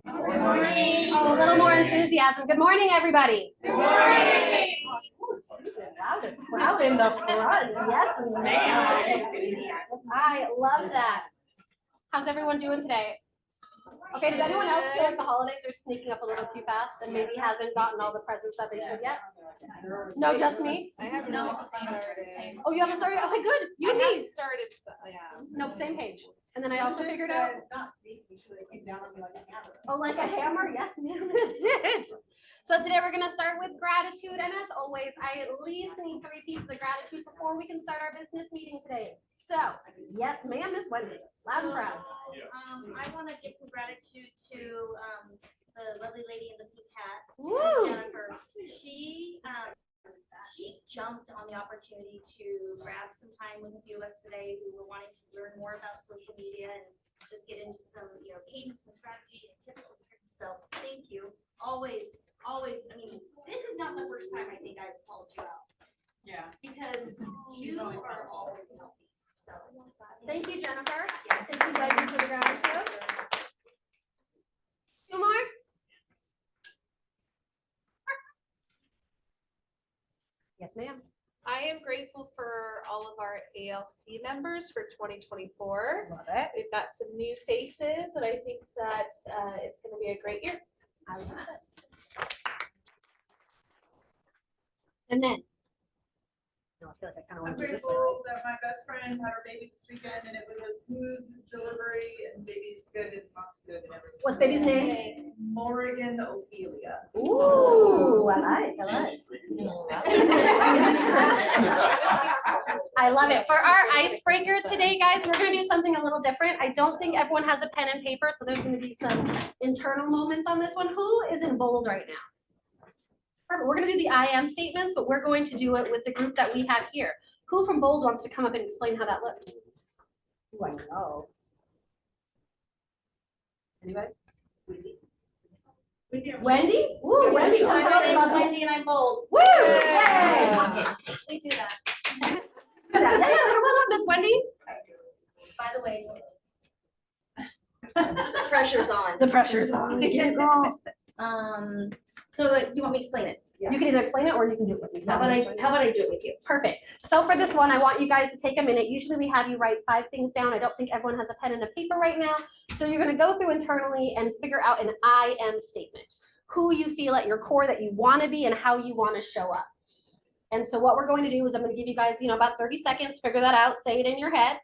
Good morning. Oh, a little more enthusiasm. Good morning, everybody. Good morning. Loud and proud in the front. Yes, ma'am. I love that. How's everyone doing today? Okay, does anyone else feel like the holidays are sneaking up a little too fast and maybe hasn't gotten all the presents that they should yet? No, just me? I have not started. Oh, you haven't started? Okay, good. You and me. Started, yeah. Nope, same page. And then I also figured out. Oh, like a hammer? Yes, ma'am, it did. So today we're going to start with gratitude. And as always, I at least need 3 pieces of gratitude before we can start our business meeting today. So, yes, ma'am, Miss Wendy. Loud and proud. I want to give some gratitude to the lovely lady in the pink hat, Woo! Jennifer. She jumped on the opportunity to grab some time with a few of us today who were wanting to learn more about social media and just get into some, cadence and strategy and tips and tricks. So thank you. Always. I mean, this is not the first time I think I've called you out. Yeah. Because you are always helping. So Thank you, Jennifer. Yeah, thank you, Wendy, for the gratitude. 2 more. Yes, ma'am. I am grateful for all of our ALC members for 2024. Love it. We've got some new faces, and I think that it's going to be a great year. I love it. And then. No, I feel like I kind of I'm want to do this one. grateful that my best friend had her baby this weekend and it was a smooth delivery and baby's good and mom's good and everything. What's baby's name? Morgan Ophelia. Ooh, I like. I love it. For our icebreaker today, guys, we're going to do something a little different. I don't think everyone has a pen and paper, so there's going to be some internal moments on this one. Who is in bold right now? Perfect. We're going to do the I am statements, but we're going to do it with the group that we have here. Who from bold wants to come up and explain how that looked? Ooh, I know. Anybody? Wendy? Ooh, Yeah, Wendy. my Come name's on, Wendy and I'm bold. Woo! Yay! We do that. Yeah, come on up, Miss Wendy. By the way, the pressure's on. The pressure's on. Yeah, girl. So you want me to explain it? You can either explain it or you can do it with me. How about I do it with you? Perfect. So for this one, I want you guys to take a minute. Usually we have you write 5 things down. I don't think everyone has a pen and a paper right now. So you're going to go through internally and figure out an I am statement. Who you feel at your core that you want to be and how you want to show up. And so what we're going to do is I'm going to give you guys, about 30 seconds, figure that out, say it in your head,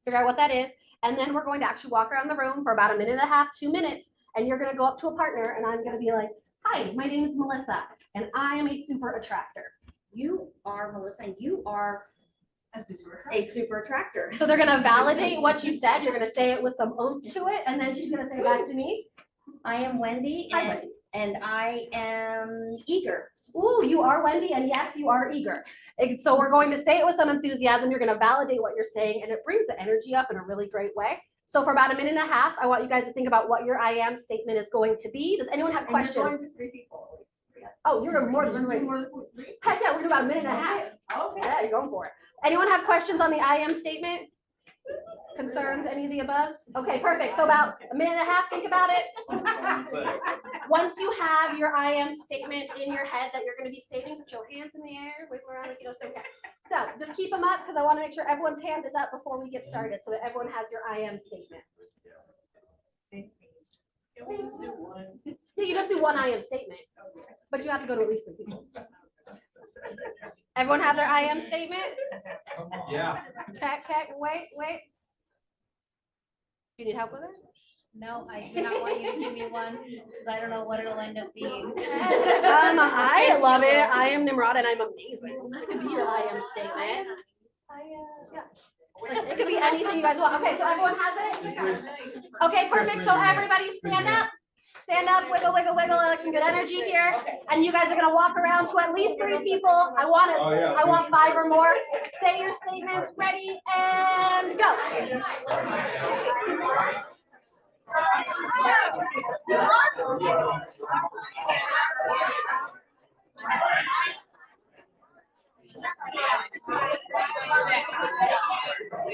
figure out what that is. And then we're going to actually walk around the room for about 1.5 minutes, 2 minutes. And you're going to go up to a partner and I'm going to be like, hi, my name is Melissa and I am a super attractor. You are Melissa, and you are a super attractor. So they're going to validate what you said. You're going to say it with some oomph to it. And then she's going to say it back to me. I am Wendy, Hi, Wendy. and I am eager. Ooh, you are Wendy, and yes, you are eager. And so we're going to say it with some enthusiasm. You're going to validate what you're saying, and it brings the energy up in a really great way. So for about 1.5 minutes, I want you guys to think about what your I am statement is going to be. Does anyone have questions? You're going to 3 people. Oh, you're going more than 3. Heck yeah, we're going to do about 1.5 minutes. Okay. Yeah, you're going for it. Anyone have questions on the I am statement? Concerns, any of the above? Okay, perfect. So about 1.5 minutes, think about it. Once you have your I am statement in your head that you're going to be stating, put your hands in the air, wiggle around like you know, so okay. So just keep them up because I want to make sure everyone's hand is up before we get started so that everyone has your I am statement. You just do one I am statement, but you have to go to at least 3 people. Everyone have their I am statement? Yeah. Okay, wait. Do you need help with it? No, I do not want you to give me one because I don't know what it'll end up being. I love it. I am Nimrod and I'm amazing. That could be your I am statement. Yeah. It could be anything you guys want. Okay, so everyone has it? Okay, perfect. So everybody stand up. Stand up, wiggle, wiggle, wiggle. I like some good energy here. And you guys are gonna walk around to at least 3 people. I want 5 or more. Say your statements, ready, and go.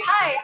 Hi.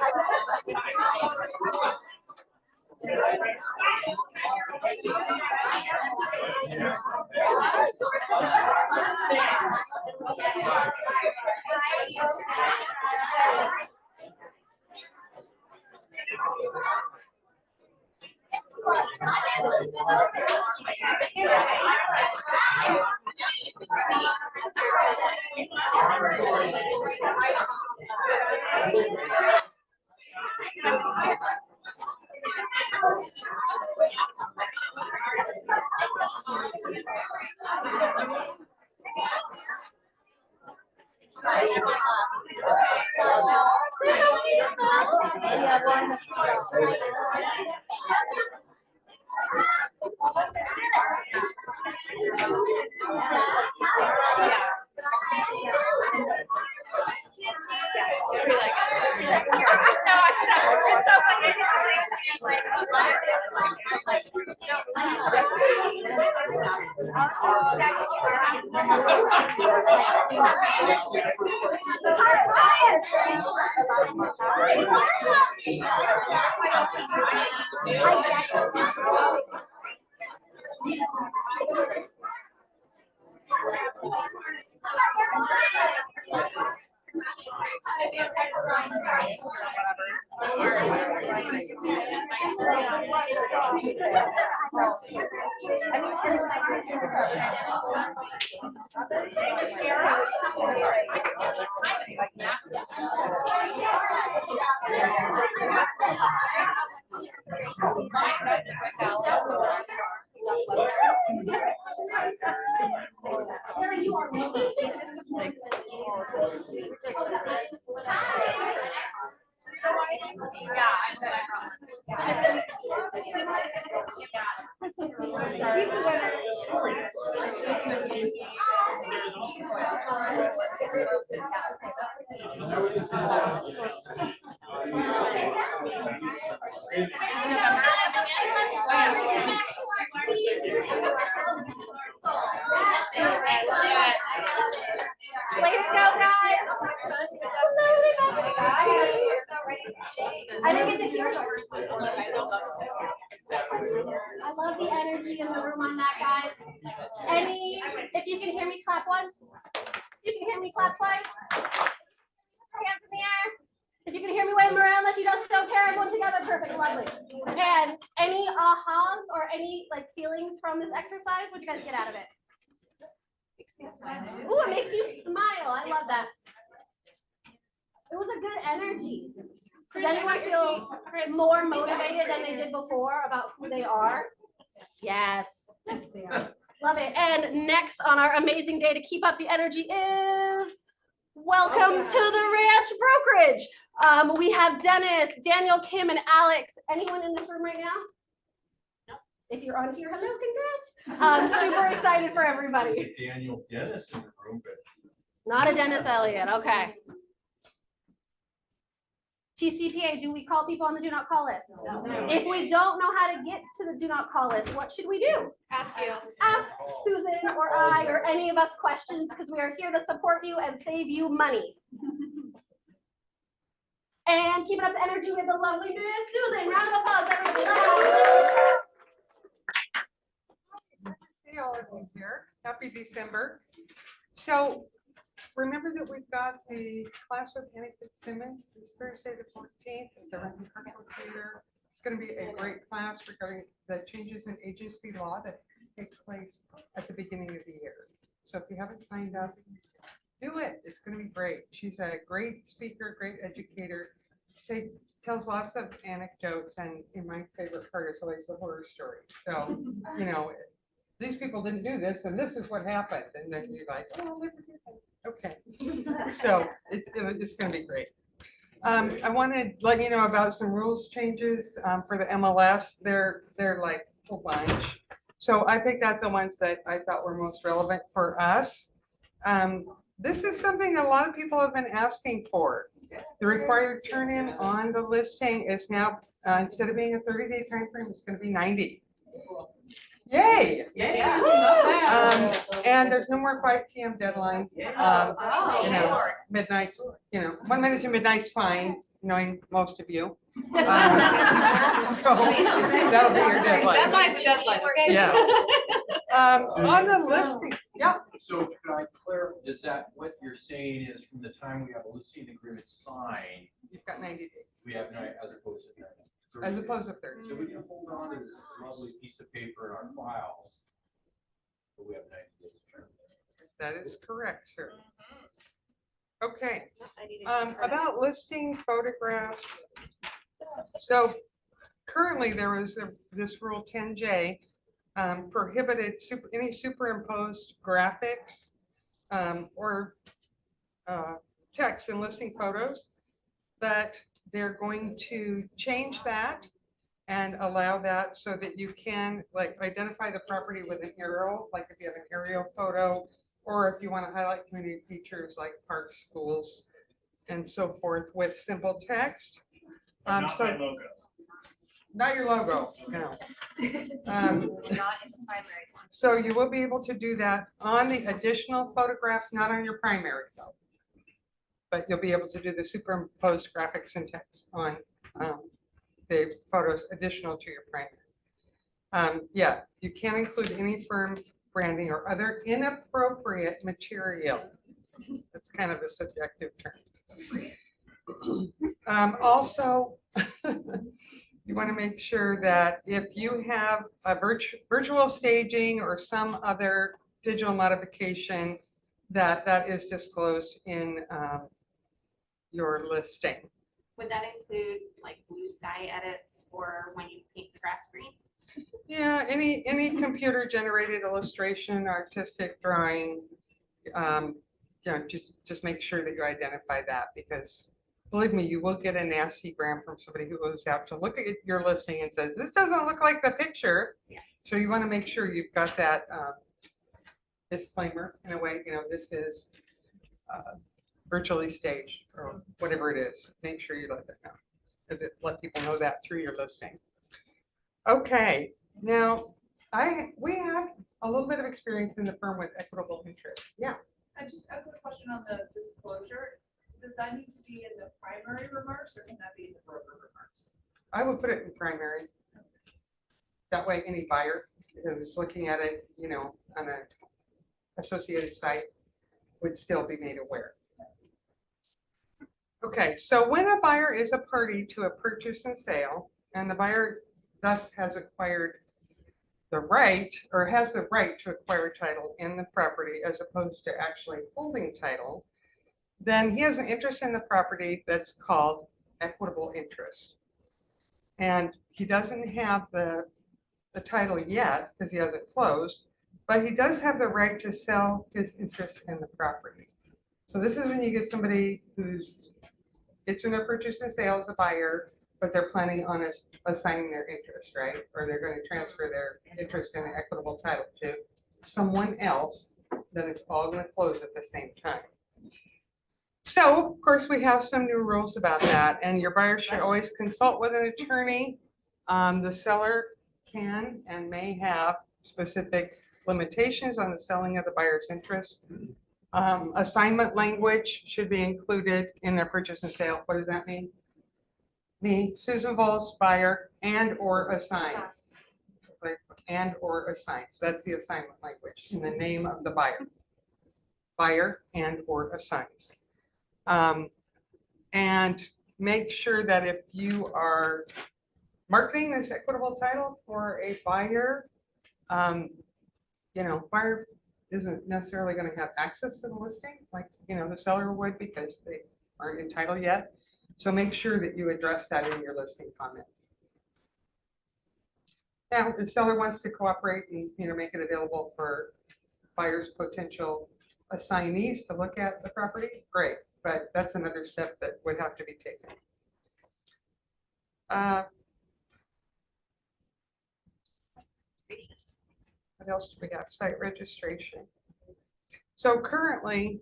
Way to go, guys. I didn't get to hear yours. I love the energy in the room on that, guys. If you can hear me, clap once. If you can hear me, clap twice. Put your hands in the air. If you can hear me, wave them around like you just don't care. Everyone together, perfect, lovely. And any ahas or any like feelings from this exercise? What'd you guys get out of it? Ooh, it makes you smile. I love that. It was a good energy. Does anyone feel more motivated than they did before about who they are? Yes. Love it. And next on our amazing day to keep up the energy is welcome to the Ranch Brokerage. We have Dennis, Daniel, Kim, and Alex. Anyone in this room right now? No. If you're on here, hello, congrats. Super excited for everybody. Daniel Dennis in the room, but Not a Dennis Elliott. Okay. TCPA, do we call people on the do not call list? No. If we don't know how to get to the do not call list, what should we do? Ask you. Ask Susan or I or any of us questions because we are here to support you and save you money. And keeping up the energy with the lovely Miss Susan. Round of applause, everybody. See all of you here. Happy December. So remember that we've got the class with Annie Fitzsimmons this Thursday the 14th at the Renton Kirkwood Theater. It's going to be a great class regarding the changes in agency law that take place at the beginning of the year. So if you haven't signed up, do it. It's going to be great. She's a great speaker, great educator. She tells lots of anecdotes, and in my favorite part is always the horror story. So, you know, these people didn't do this, and this is what happened. And then you're like, oh, never did that. Okay. So it's going to be great. I want to let you know about some rules changes for the MLS. They're like a whole bunch. So I picked out the ones that I thought were most relevant for us. This is something that a lot of people have been asking for. The required turn-in on the listing is now, instead of being a 30-day time frame, it's going to be 90. Yay! And there's no more 5 p.m. deadlines. You know, midnight, you know, 1 minute to midnight's fine, knowing most of you. So that'll be your deadline. Deadline's a deadline, okay? Yeah. On the listing, yeah. so can I clarify, is that what you're saying is from the time we have a listing agreement signed, You've got 90 days, we have no, as opposed to 30 as days? opposed to 30. So we can hold on to this lovely piece of paper in our files. But we have 90 days to turn. That is correct, sir. Okay, I need to get credit. about listing photographs. So currently there was this rule 10J prohibited any superimposed graphics or text in listing photos, but they're going to change that and allow that so that you can like identify the property with an arrow, like if you have an aerial photo, or if you want to highlight community features like parks, schools, and so forth with simple text. Not So my logo. not your logo, no. Not in the primary one. So you will be able to do that on the additional photographs, not on your primary though. But you'll be able to do the superimposed graphics and text on the photos additional to your primary. Yeah, you can't include any firm branding or other inappropriate material. That's kind of a subjective term. Also, you want to make sure that if you have a virtual staging or some other digital modification, that is disclosed in your listing. Would that include like blue sky edits or when you paint the grass green? Yeah, any computer generated illustration, artistic drawing, just make sure that you identify that, because believe me, you will get a nasty gram from somebody who goes out to look at your listing and says, this doesn't look like the picture. Yeah. So you want to make sure you've got that disclaimer in a way, this is virtually staged or whatever it is. Make sure you let that know. Let people know that through your listing. Okay, now we have a little bit of experience in the firm with equitable interest. Yeah. I just have a question on the disclosure. Does that need to be in the primary remarks or can that be in the broker remarks? I would put it in primary. That way any buyer who's looking at it, on an associated site would still be made aware. Okay, so when a buyer is a party to a purchase and sale, and the buyer thus has acquired the right, or has the right to acquire title in the property as opposed to actually holding title, then he has an interest in the property that's called equitable interest. And he doesn't have the title yet because he hasn't closed, but he does have the right to sell his interest in the property. So this is when you get somebody who's it's in a purchase and sale as a buyer, but they're planning on assigning their interest, right? Or they're going to transfer their interest in the equitable title to someone else, then it's all going to close at the same time. So, of course, we have some new rules about that, and your buyer should always consult with an attorney. The seller can and may have specific limitations on the selling of the buyer's interest. Assignment language should be included in their purchase and sale. What does that mean? Me, Susan Vols, buyer, and or assign. It's like and or assign. So that's the assignment language in the name of the buyer. Buyer and or assigns. And make sure that if you are marketing this equitable title for a buyer, buyer isn't necessarily going to have access to the listing like, the seller would because they aren't entitled yet. So make sure that you address that in your listing comments. Now, if the seller wants to cooperate and, make it available for buyers' potential assignees to look at the property, great. But that's another step that would have to be taken. What else do we got? Site registration. So currently,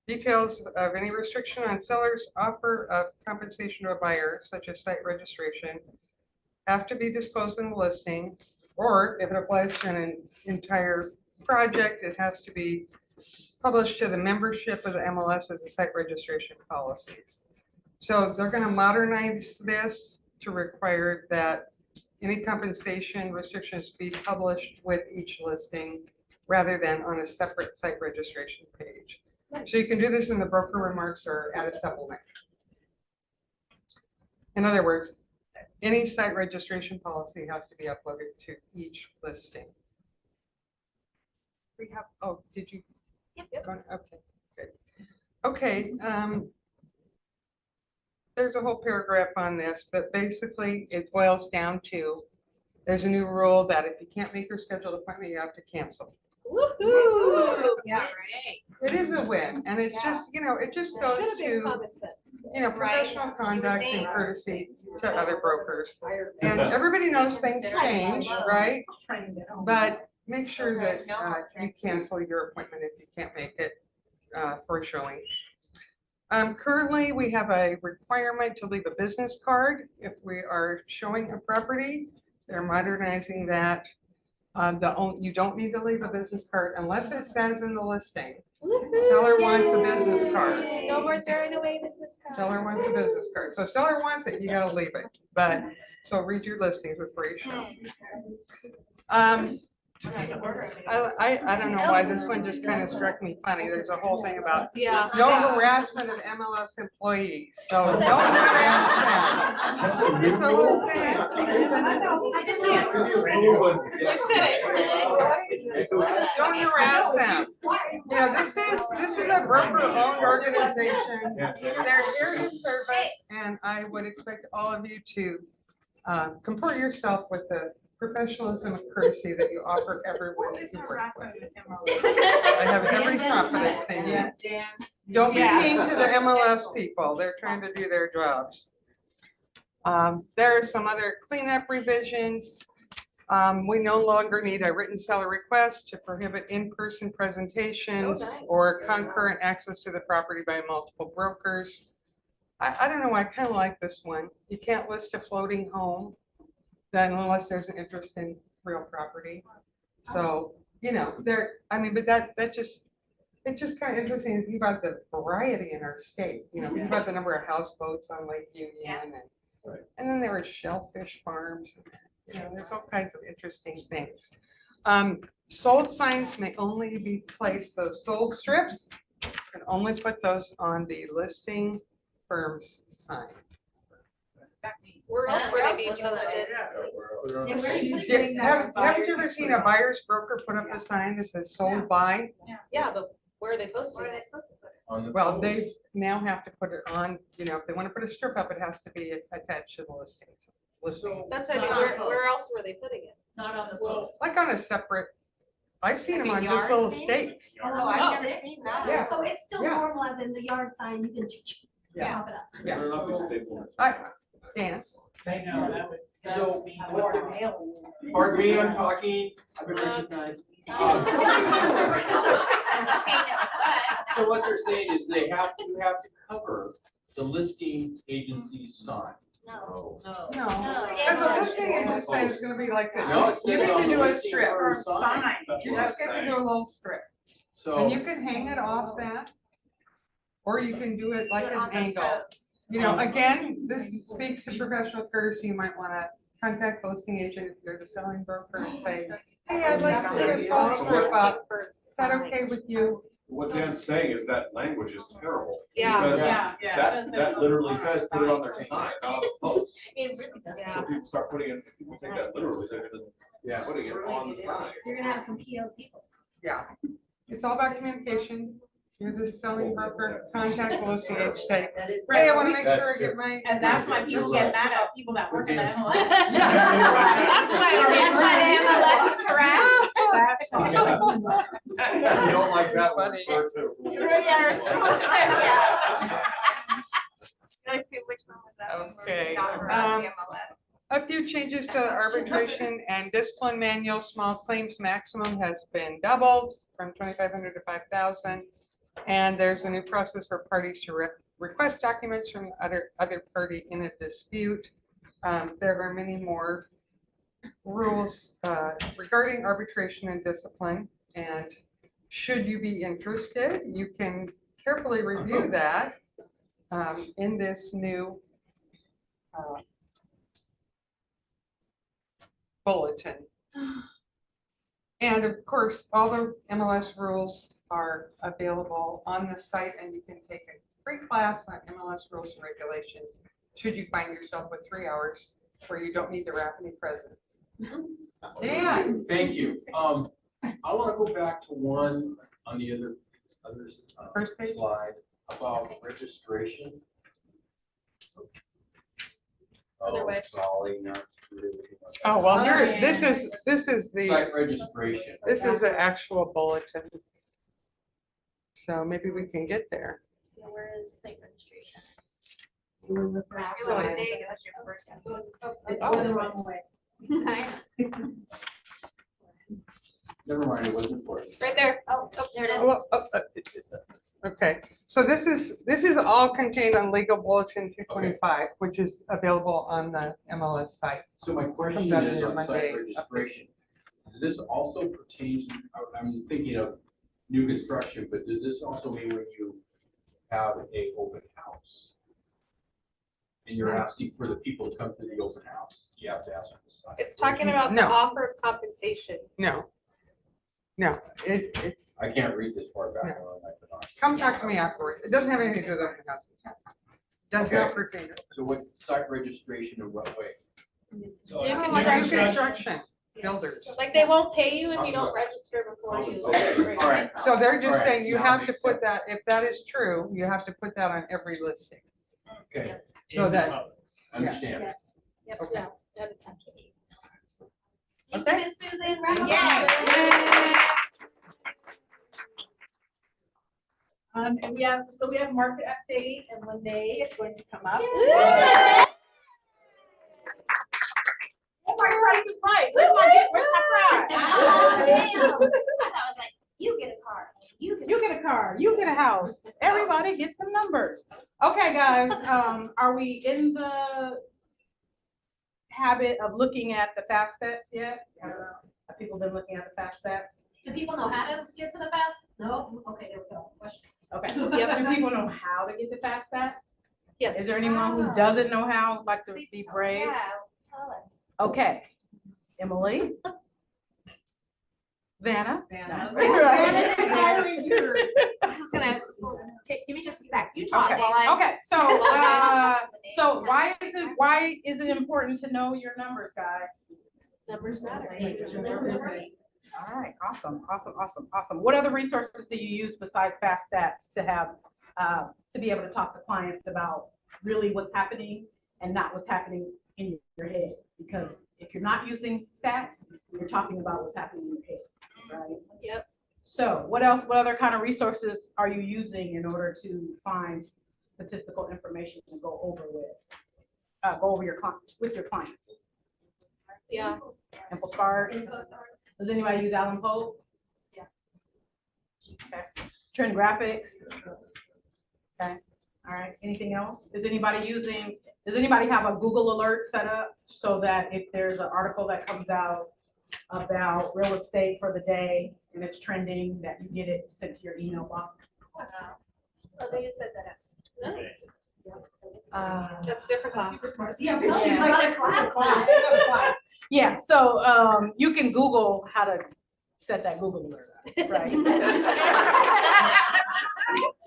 details of any restriction on seller's offer of compensation to a buyer, such as site registration, have to be disclosed in the listing, or if it applies to an entire project, it has to be published to the membership of the MLS as a site registration policies. So they're going to modernize this to require that any compensation restrictions be published with each listing rather than on a separate site registration page. So you can do this in the broker remarks or add a supplement. In other words, Any site registration policy has to be uploaded to each listing. We have, oh, did you? Yep. Okay, good. Okay, there's a whole paragraph on this, but basically it boils down to, there's a new rule that if you can't make your scheduled appointment, you have to cancel. Woohoo! Yeah, right. It is a win, and it's just, it just goes Should have been to, common sense. professional conduct and think. courtesy to other brokers. And everybody knows things change, right? But make sure that you cancel your appointment if you can't make it for a showing. Currently, we have a requirement to leave a business card if we are showing a property. They're modernizing that. You don't need to leave a business card unless it says in the listing. Seller wants a business card. No more throwing away business cards. Seller wants a business card. So seller wants it, you gotta leave it. But, so read your listings before you show. I don't know why this one just kind of struck me funny. There's a whole thing about Yeah. no harassment of MLS employees. So don't harass them. It's a whole thing. Don't harass them. This is a broker-owned organization. They're here to service, and I would expect all of you to comport yourself with the professional,ism and courtesy that you offer everyone that you work with. I have every confidence in you. Don't be mean to the MLS people. They're trying to do their jobs. There are some other cleanup revisions. We no longer need a written seller request to prohibit in-person presentations or concurrent access to the property by multiple brokers. I don't know, I kind of like this one. You can't list a floating home then unless there's an interest in real property. So, but it's just kind of interesting to think about the variety in our state, think about the number of houseboats on Lake Union and then there are shellfish farms, there's all kinds of interesting things. Sold signs may only be placed, those sold strips, can only put those on the listing firm's sign. Where else were they being posted? Haven't you ever seen a buyer's broker put up a sign that says sold by? Yeah, but where are they posted? Where are they supposed to put it? Well, they now have to put it on, if they want to put a strip up, it has to be attached to the listing. That's, where else were they putting it? Not on the boat. Like on a separate, I've seen them on just little stakes. Oh, I've never seen that. Yeah. So it's still Yeah. normal as in the yard sign, you can Yeah. pop it up. Yeah. Dan? So, pardon me, I'm talking. I've been recognized. So what they're saying is you have to cover the listing agency's sign. No. No. No. Because the listing agent sign is gonna be like this. No, it You says get on to the do a listing strip. firm's sign. You just get to do a little strip. So. And you can hang it off that. Or you can do it like Put it an on the angle. post. Again, this speaks to professional courtesy. You might want to contact the listing agent if you're the selling broker and say, hey, I'd like to put a sold strip up. Is that okay with you? What Dan's saying is that language is terrible. Yeah. Because that literally says put it on their sign, not on the post. It really does. So people start putting it, if people take that literally, they're gonna, putting it on the sign. You're gonna have some PO people. Yeah. It's all about communication. You're the selling broker, contact the listing agent, say, That is. hey, I want to make sure I get my. And that's why people get mad at people that work in the MLS. That's why the MLS is harassed. If you don't like that one, refer to. Let's see, which one was that? one where Okay, not harassing MLS? A few changes to the arbitration and discipline manual. Small claims maximum has been doubled from 2,500 to 5,000. And there's a new process for parties to request documents from other party in a dispute. There are many more rules regarding arbitration and discipline. And should you be interested, you can carefully review that in this new bulletin. And of course, all the MLS rules are available on the site, and you can take a free class on MLS rules and regulations should you find yourself with 3 hours where you don't need to wrap any presents. Dan? Thank you. I want to go back to one on the other First page? slide about registration. Other way. Golly, not really. Oh, well, here, this is the, Site registration. this is the actual bulletin. So maybe we can get there. Where is site registration? It was a big, that's your first. It's going the wrong way. Never mind, it wasn't for it. Right there. Oh, there it is. Oh, okay, so this is all contained on Legal Bulletin 225, which is available on the MLS site. So my question Comes out is in your on Monday site registration. Does this also pertain, I'm thinking of new construction, but does this also mean when you have a open house? And you're asking for the people to come to the open house, you have to ask for the site. It's talking about the No. offer of compensation. No, it's, I can't read this far back on my phone. come talk to me afterwards. It doesn't have anything to do with open houses. Does not Okay. pertain to. So what site registration in what way? Like new construction, builders. Like they won't pay you if you don't register before you. Okay, all right. So they're just Alright, saying you now have it to makes put sense. that, if that is true, you have to put that on every listing. Okay, So that, understand. Yep, Okay. yeah, that attach it. Thank you, Okay. Miss Susan. Round of Yeah. applause. And we have market update and Lene is going to come up. Yay. Oh, my price is right. Where's my prize? Oh, damn. I thought it was like, you get a car. You get a You get a car, you get a house, everybody get some numbers. Okay, guys, are we in the habit of looking at the fast stats yet? I don't know. Have people been looking at the fast stats? Do people know how to get to the fast? No? Okay, there we go. Question. Okay, do people know how to get the fast stats? Yes. Is there anyone who doesn't know how, like to be brave? Yeah, tell us. Okay, Emily? Vanna? Vanna's retiring here. This is gonna, give me just a sec. You talk Okay, while I. okay, so why is it important to know your numbers, guys? Numbers matter. All right, awesome. What other resources do you use besides fast stats to have, to be able to talk to clients about really what's happening and not what's happening in your head? Because if you're not using stats, you're talking about what's happening in your head, right? Yep. So what else, what other kind of resources are you using in order to find statistical information to go over with your clients? Yeah. Simple Sparks. Does anybody use Alan Pope? Yeah. Okay. Trend graphics. Okay. All right. Anything else? Does anybody have a Google alert set up so that if there's an article that comes out about real estate for the day and it's trending, that you get it sent to your email box? Oh, they just said that. That's a different class. Yeah, She's like a class. Yeah, so you can Google how to set that Google alert up, right?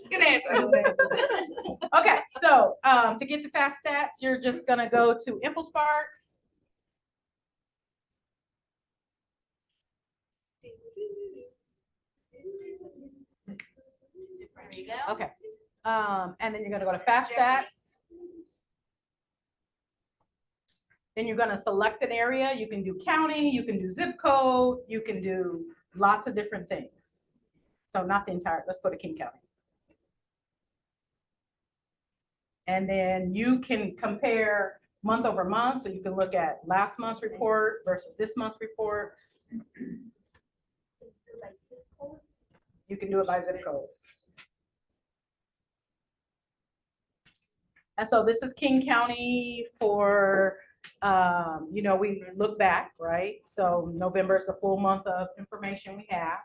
Good answer. Okay, so to get the fast stats, you're just gonna go to InfoSparks. There you go. Okay, and then you're gonna go to fast stats. Then you're gonna select an area. You can do county, you can do zip code, you can do lots of different things. So not the entire, let's go to King County. And then you can compare month over month. So you can look at last month's report versus this month's report. You can do it by zip code. And so this is King County for, we look back, right? So November is the full month of information we have.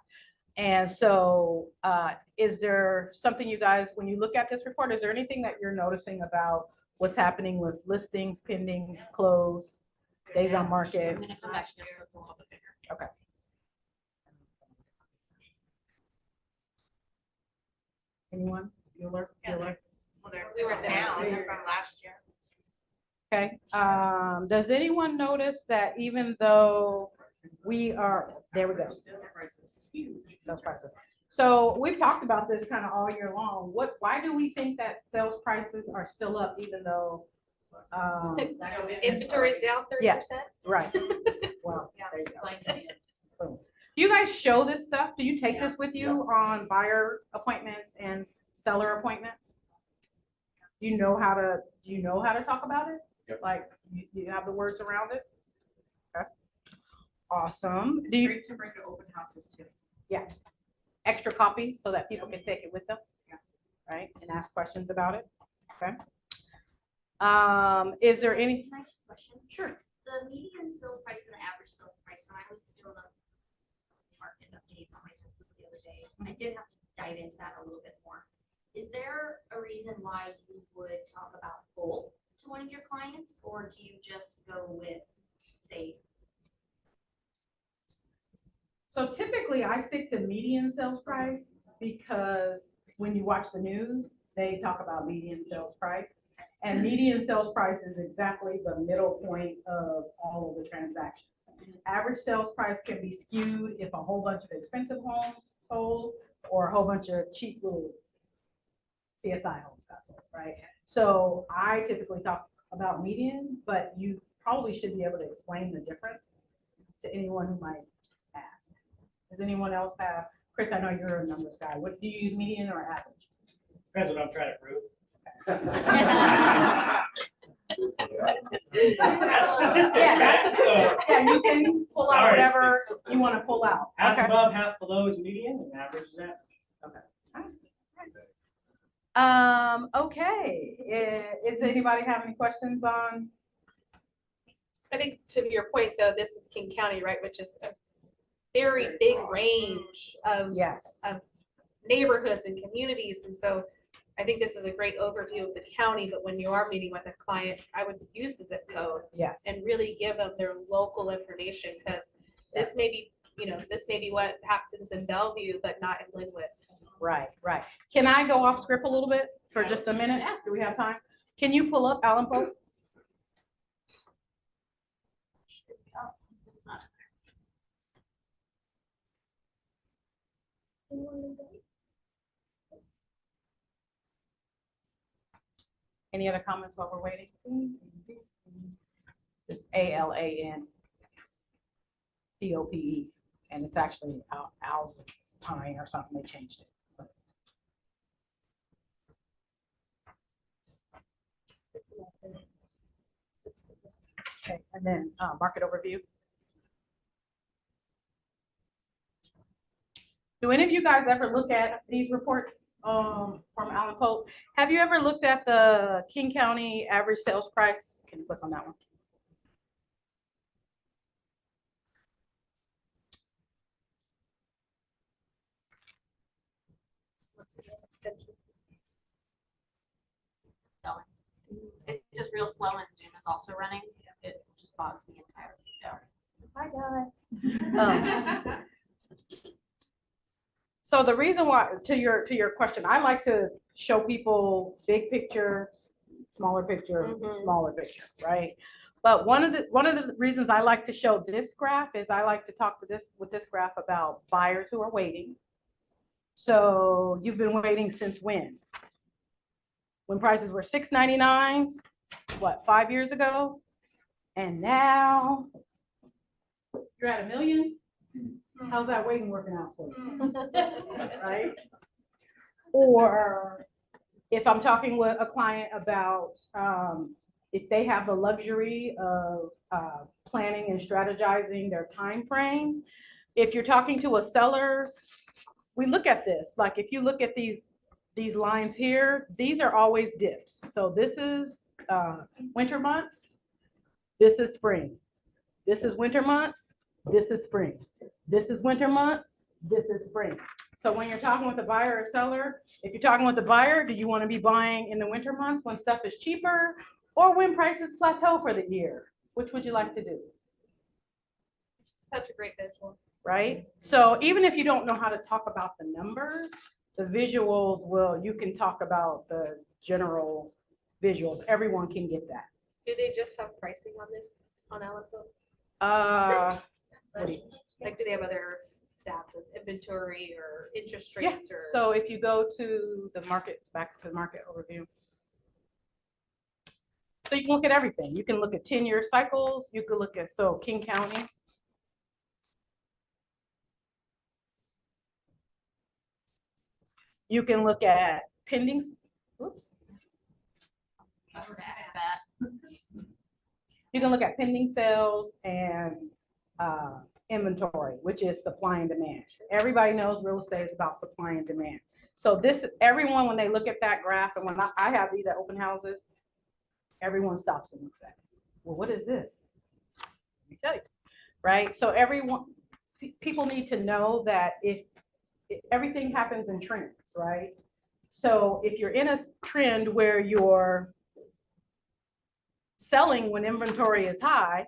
And so is there something you guys, when you look at this report, is there anything that you're noticing about what's happening with listings, pendings, closed, days on market? I'm gonna come back to this, so it's a little bit bigger. Okay. Anyone? Bueller? Well, we were down from last year. Okay, does anyone notice that even though we are, there we go. Sales prices. So we've talked about this kind of all year long. Why do we think that sales prices are still up even though? Inventory's down 30%. Right. Well, there you go. Boom. Do you guys show this stuff? Do you take this with you on buyer appointments and seller appointments? Do you know how to talk about it? Yep. Like you have the words around it? Okay. Awesome. It's great to bring to open houses too. Yeah. Extra copy so that people can take it with them. Yeah. Right. And ask questions about it. Okay. Is there any? Can I ask you a question? Sure. The median sales price and the average sales price, when I was doing a market update on my social the other day, I did have to dive into that a little bit more. Is there a reason why you would talk about both to one of your clients, or do you just go with, say? So typically I stick to median sales price because when you watch the news, they talk about median sales price. And median sales price is exactly the middle point of all of the transactions. Average sales price can be skewed if a whole bunch of expensive homes sold or a whole bunch of cheap little CSI homes got sold, right? So I typically talk about median, but you probably should be able to explain the difference to anyone who might ask. Does anyone else have, Chris, I know you're a numbers guy. What do you use, median or average? Depends what I'm trying to prove. Statistics, Yeah, right? So Yeah, you can pull out Sorry. whatever you want to pull out. half Okay. above, half below is median, and average is average. Okay. Does anybody have any questions on? I think to your point though, this is King County, right, which is a very big range of Yes. neighborhoods and communities. And so I think this is a great overview of the county, but when you are meeting with a client, I would use the zip code Yes. and really give them their local information, because this may be, this may be what happens in Bellevue, but not in Linwood. Right, right. Can I go off script a little bit for just a minute? Do we have time? Can you pull up Allen Pope? It's not. Any other comments while we're waiting? It's ALAN POPE, and it's actually Alzheimer's or something. They changed it. Okay, and then market overview. Do any of you guys ever look at these reports from Allen Pope? Have you ever looked at the King County average sales price? Can you click on that one? Going. It's just real slow and Zoom is also running. It just bogs the entire thing down. Hi, guys. So the reason why, to your question, I like to show people big picture, smaller picture, smaller picture, right? But one of the reasons I like to show this graph is I like to talk with this graph about buyers who are waiting. So you've been waiting since when? When prices were $6.99, what, 5 years ago? And now you're at $1 million? How's that waiting working out for you? Right? Or if I'm talking with a client about if they have the luxury of planning and strategizing their time frame, if you're talking to a seller, we look at this. Like if you look at these lines here, these are always dips. So this is winter months. This is spring. This is winter months. This is spring. This is winter months. This is spring. So when you're talking with a buyer or seller, if you're talking with a buyer, do you want to be buying in the winter months when stuff is cheaper, or when prices plateau for the year? Which would you like to do? Such a great visual. Right? So even if you don't know how to talk about the numbers, the visuals you can talk about the general visuals. Everyone can get that. Do they just have pricing on this, on Aleppo? What do you- Like, do they have other stats of inventory or interest Yeah, rates or? so if you go to the market, back to the market overview. So you can look at everything. You can look at 10-year cycles. You can look at, so King County. You can look at pending, oops. You can look at pending sales and inventory, which is supply and demand. Everybody knows real estate is about supply and demand. So this, everyone, when they look at that graph, and when I have these at open houses, everyone stops and looks at it. Well, what is this? Let me tell you, right? So everyone, people need to know that if everything happens in trends, right? So if you're in a trend where you're selling when inventory is high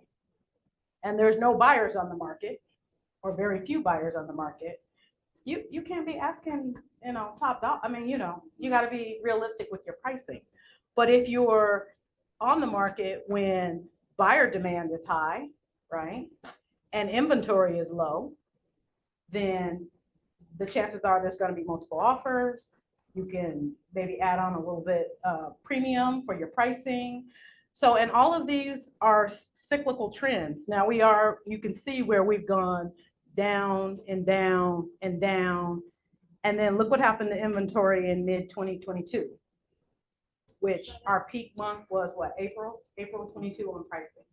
and there's no buyers on the market or very few buyers on the market, you can't be asking, top dollar. I mean, you got to be realistic with your pricing. But if you're on the market when buyer demand is high, right, and inventory is low, then the chances are there's going to be multiple offers. You can maybe add on a little bit premium for your pricing. So, and all of these are cyclical trends. Now you can see where we've gone down and down and down. And then look what happened to inventory in mid 2022, which our peak month was what, April 22 on pricing.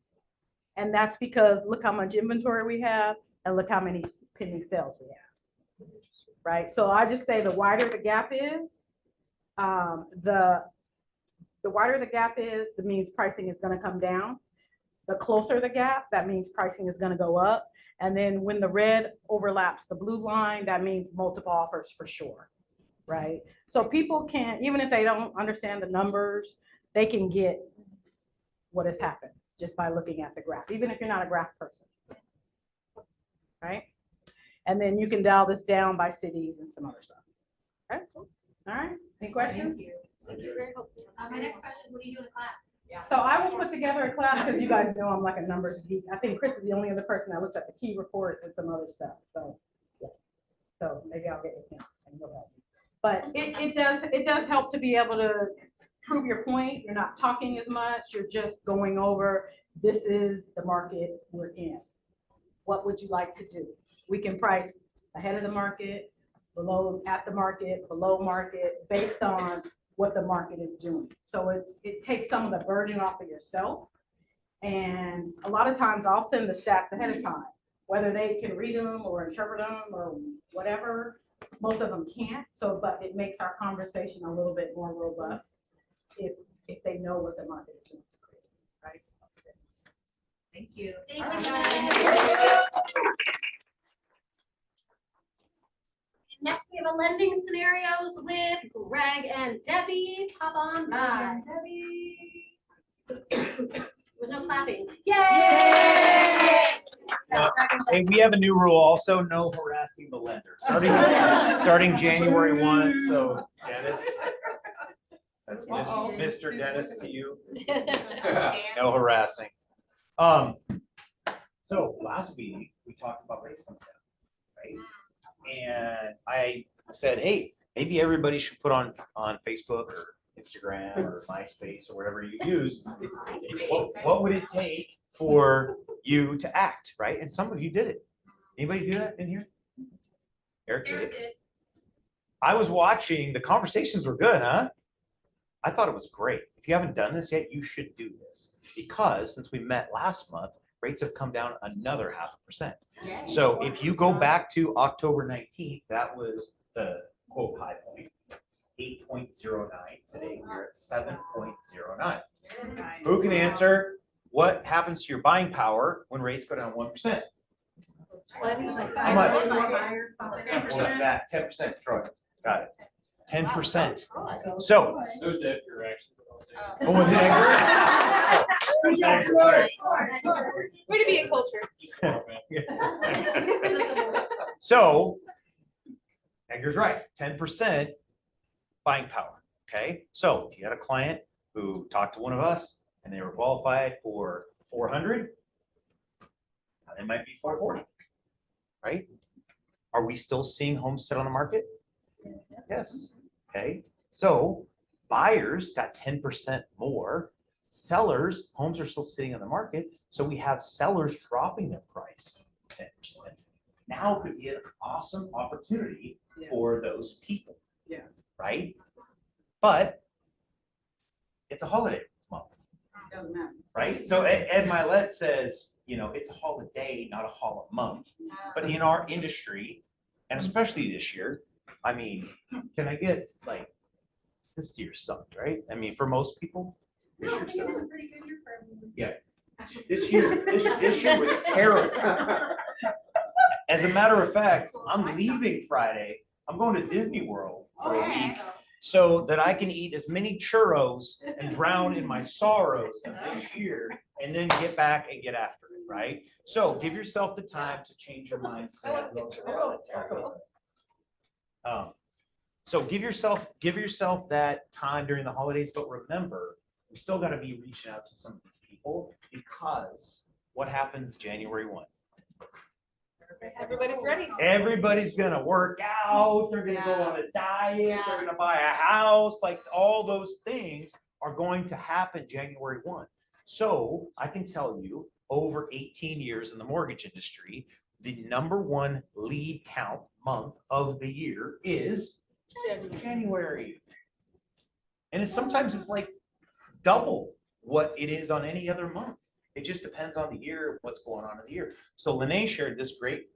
And that's because look how much inventory we have and look how many pending sales we have, right? So I just say the wider the gap is, the wider the gap is, that means pricing is going to come down. The closer the gap, that means pricing is going to go up. And then when the red overlaps the blue line, that means multiple offers for sure, right? So people can, even if they don't understand the numbers, they can get what has happened just by looking at the graph, even if you're not a graph person, right? And then you can dial this down by cities and some other stuff. Okay, all right, any questions? Thank you, very helpful. My next question is, what do you do in class? So I will put together a class because you guys know I'm like a numbers geek. I think Chris is the only other person that looks at the key report and some other stuff. So yeah. So maybe I'll get with him and he'll help you. But it does help to be able to prove your point. You're not talking as much. You're just going over, this is the market we're in. What would you like to do? We can price ahead of the market, below, at the market, below market, based on what the market is doing. So it takes some of the burden off of yourself. And a lot of times I'll send the stats ahead of time, whether they can read them or interpret them or whatever. Most of them can't. So, but it makes our conversation a little bit more robust if they know what the market is doing, right? Thank you. Thank you. Next, we have a lending scenarios with Greg and Debbie. Hop on by. Debbie. There's no clapping. Yay! Hey, we have a new rule also, no harassing the lender. Starting January 1, so Dennis. That's Mr. Dennis to you. No harassing. So last meeting, we talked about race down, right? And I said, hey, maybe everybody should put on Facebook or Instagram or MySpace or whatever you use. What would it take for you to act, right? And some of you did it. Anybody do that in here? Eric did it. I was watching, the conversations were good, huh? I thought it was great. If you haven't done this yet, you should do this because since we met last month, rates have come down another 0.5%. Yay. So if you go back to October 19th, that was the quote high point, 8.09. Today we're at 7.09. Who can answer what happens to your buying power when rates go down 1%? How much? 10%. That 10%, Troy. Got it. 10%. So. Those that you're actually. Oh, was it Edgar? Way to be in culture. So, Edgar's right, 10% buying power, okay? So if you had a client who talked to one of us and and they were qualified for 400, now they might be 440, right? Are we still seeing homes sit on the market? Yes, okay. So buyers got 10% more. Sellers, homes are still sitting on the market. So we have sellers dropping their price 10%. Now could be an awesome opportunity for those people. Yeah. Right? But it's a holiday month, Doesn't matter. right? So Ed Milet says, you know, it's a holiday, not a holiday month. But in our industry, and especially this year, I mean, can I get like, this year sucked, right? I mean, for most people, this year sucked. pretty good year for everyone. Yeah. This year was terrible. As a matter of fact, I'm leaving Friday. I'm going to Disney World for a week so that I can eat as many churros and drown in my sorrows of this year and then get back and get after it, right? So give yourself the time to change your mindset. So give yourself that time during the holidays, but remember, we still got to be reaching out to some of these people because what happens January 1? Everybody's ready. Everybody's gonna work out, they're gonna go on a diet, they're gonna buy a house, like all those things are going to happen January 1. So I can tell you, over 18 years in the mortgage industry, the #1 lead count month of the year is January. And sometimes it's like double what it is on any other month. It just depends on the year, what's going on in the year. So Lene shared this great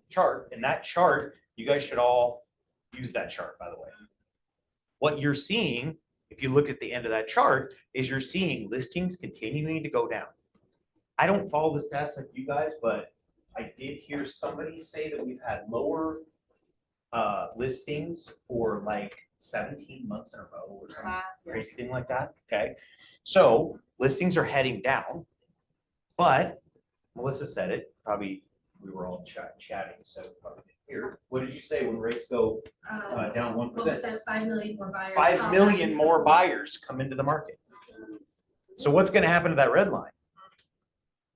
chart, and that chart, you guys should all use that chart, by the way. What you're seeing, if you look at the end of that chart, is you're seeing listings continuing to go down. I don't follow the stats like you guys, but I did hear somebody say that we've had lower listings for like 17 months in a row or some crazy thing like that. Okay. So listings are heading down, but Melissa said it, probably we were all chatting, so probably didn't hear. What did you say when rates go down 1%? 5 million more buyers. 5 million more buyers come into the market. So what's going to happen to that red line?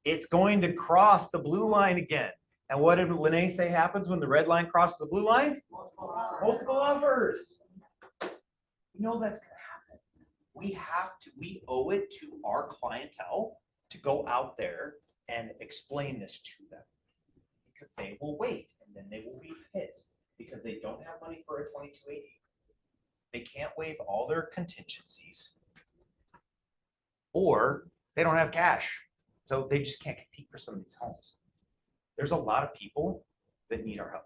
It's going to cross the blue line again. And what did Lene say happens when the red line crosses the blue line? Multiple offers. You know that's going to happen. We owe it to our clientele to go out there and explain this to them, because they will wait and then they will be pissed because they don't have money for a 2280. They can't waive all their contingencies, or they don't have cash. So they just can't compete for some of these homes. There's a lot of people that need our help.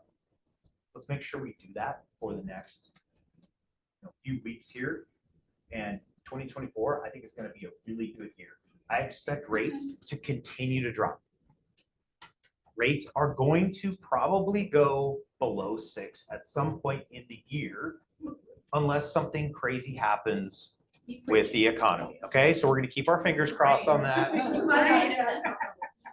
Let's make sure we do that for the next few weeks here. And 2024, I think it's going to be a really good year. I expect rates to continue to drop. Rates are going to probably go below 6 at some point in the year, unless something crazy happens with the economy. Okay, so we're going to keep our fingers crossed on that.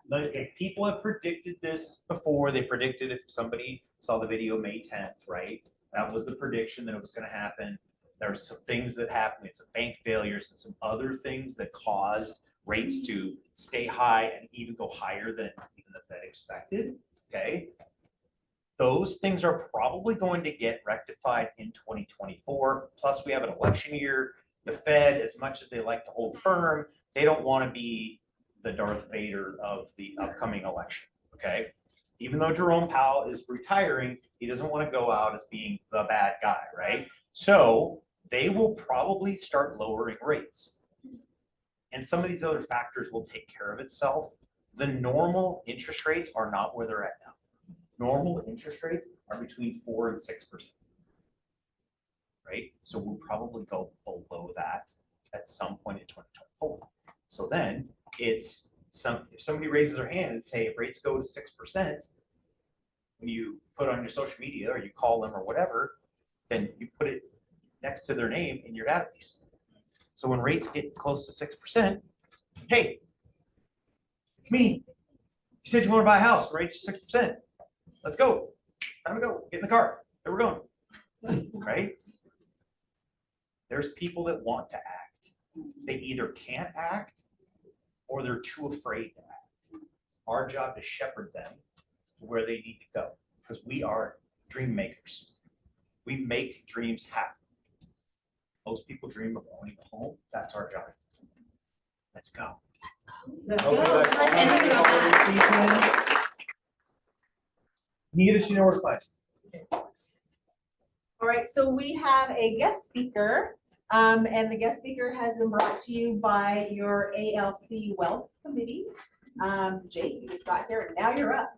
Like, people have predicted this before. They predicted, if somebody saw the video May 10th, right? That was the prediction that it was going to happen. There's some things that happened. It's some bank failures and some other things that caused rates to stay high and even go higher than even the Fed expected. Okay. Those things are probably going to get rectified in 2024. Plus, we have an election year. The Fed, as much as they like to hold firm, they don't want to be the Darth Vader of the upcoming election. Okay. Even though Jerome Powell is retiring, he doesn't want to go out as being the bad guy, right? So they will probably start lowering rates. And some of these other factors will take care of itself. The normal interest rates are not where they're at now. Normal interest rates are between 4 and 6%. Right? So we'll probably go below that at some point in 2024. So then it's if somebody raises their hand and say, if rates go to 6%, when you put on your social media or you call them or whatever, then you put it next to their name in your database. So when rates get close to 6%, hey, it's me. You said you want to buy a house, rates are 6%. Let's go. Time to go. Get in the car. There we're going. Right? There's people that want to act. They either can't act or they're too afraid to act. Our job to shepherd them to where they need to go, because we are dream makers. We make dreams happen. Most people dream of owning a home. That's our job. Let's go. Need us, you know where to find us. All right, so we have a guest speaker, and the guest speaker has been brought to you by your ALC Wealth Committee. Jake, you just got here and now you're up.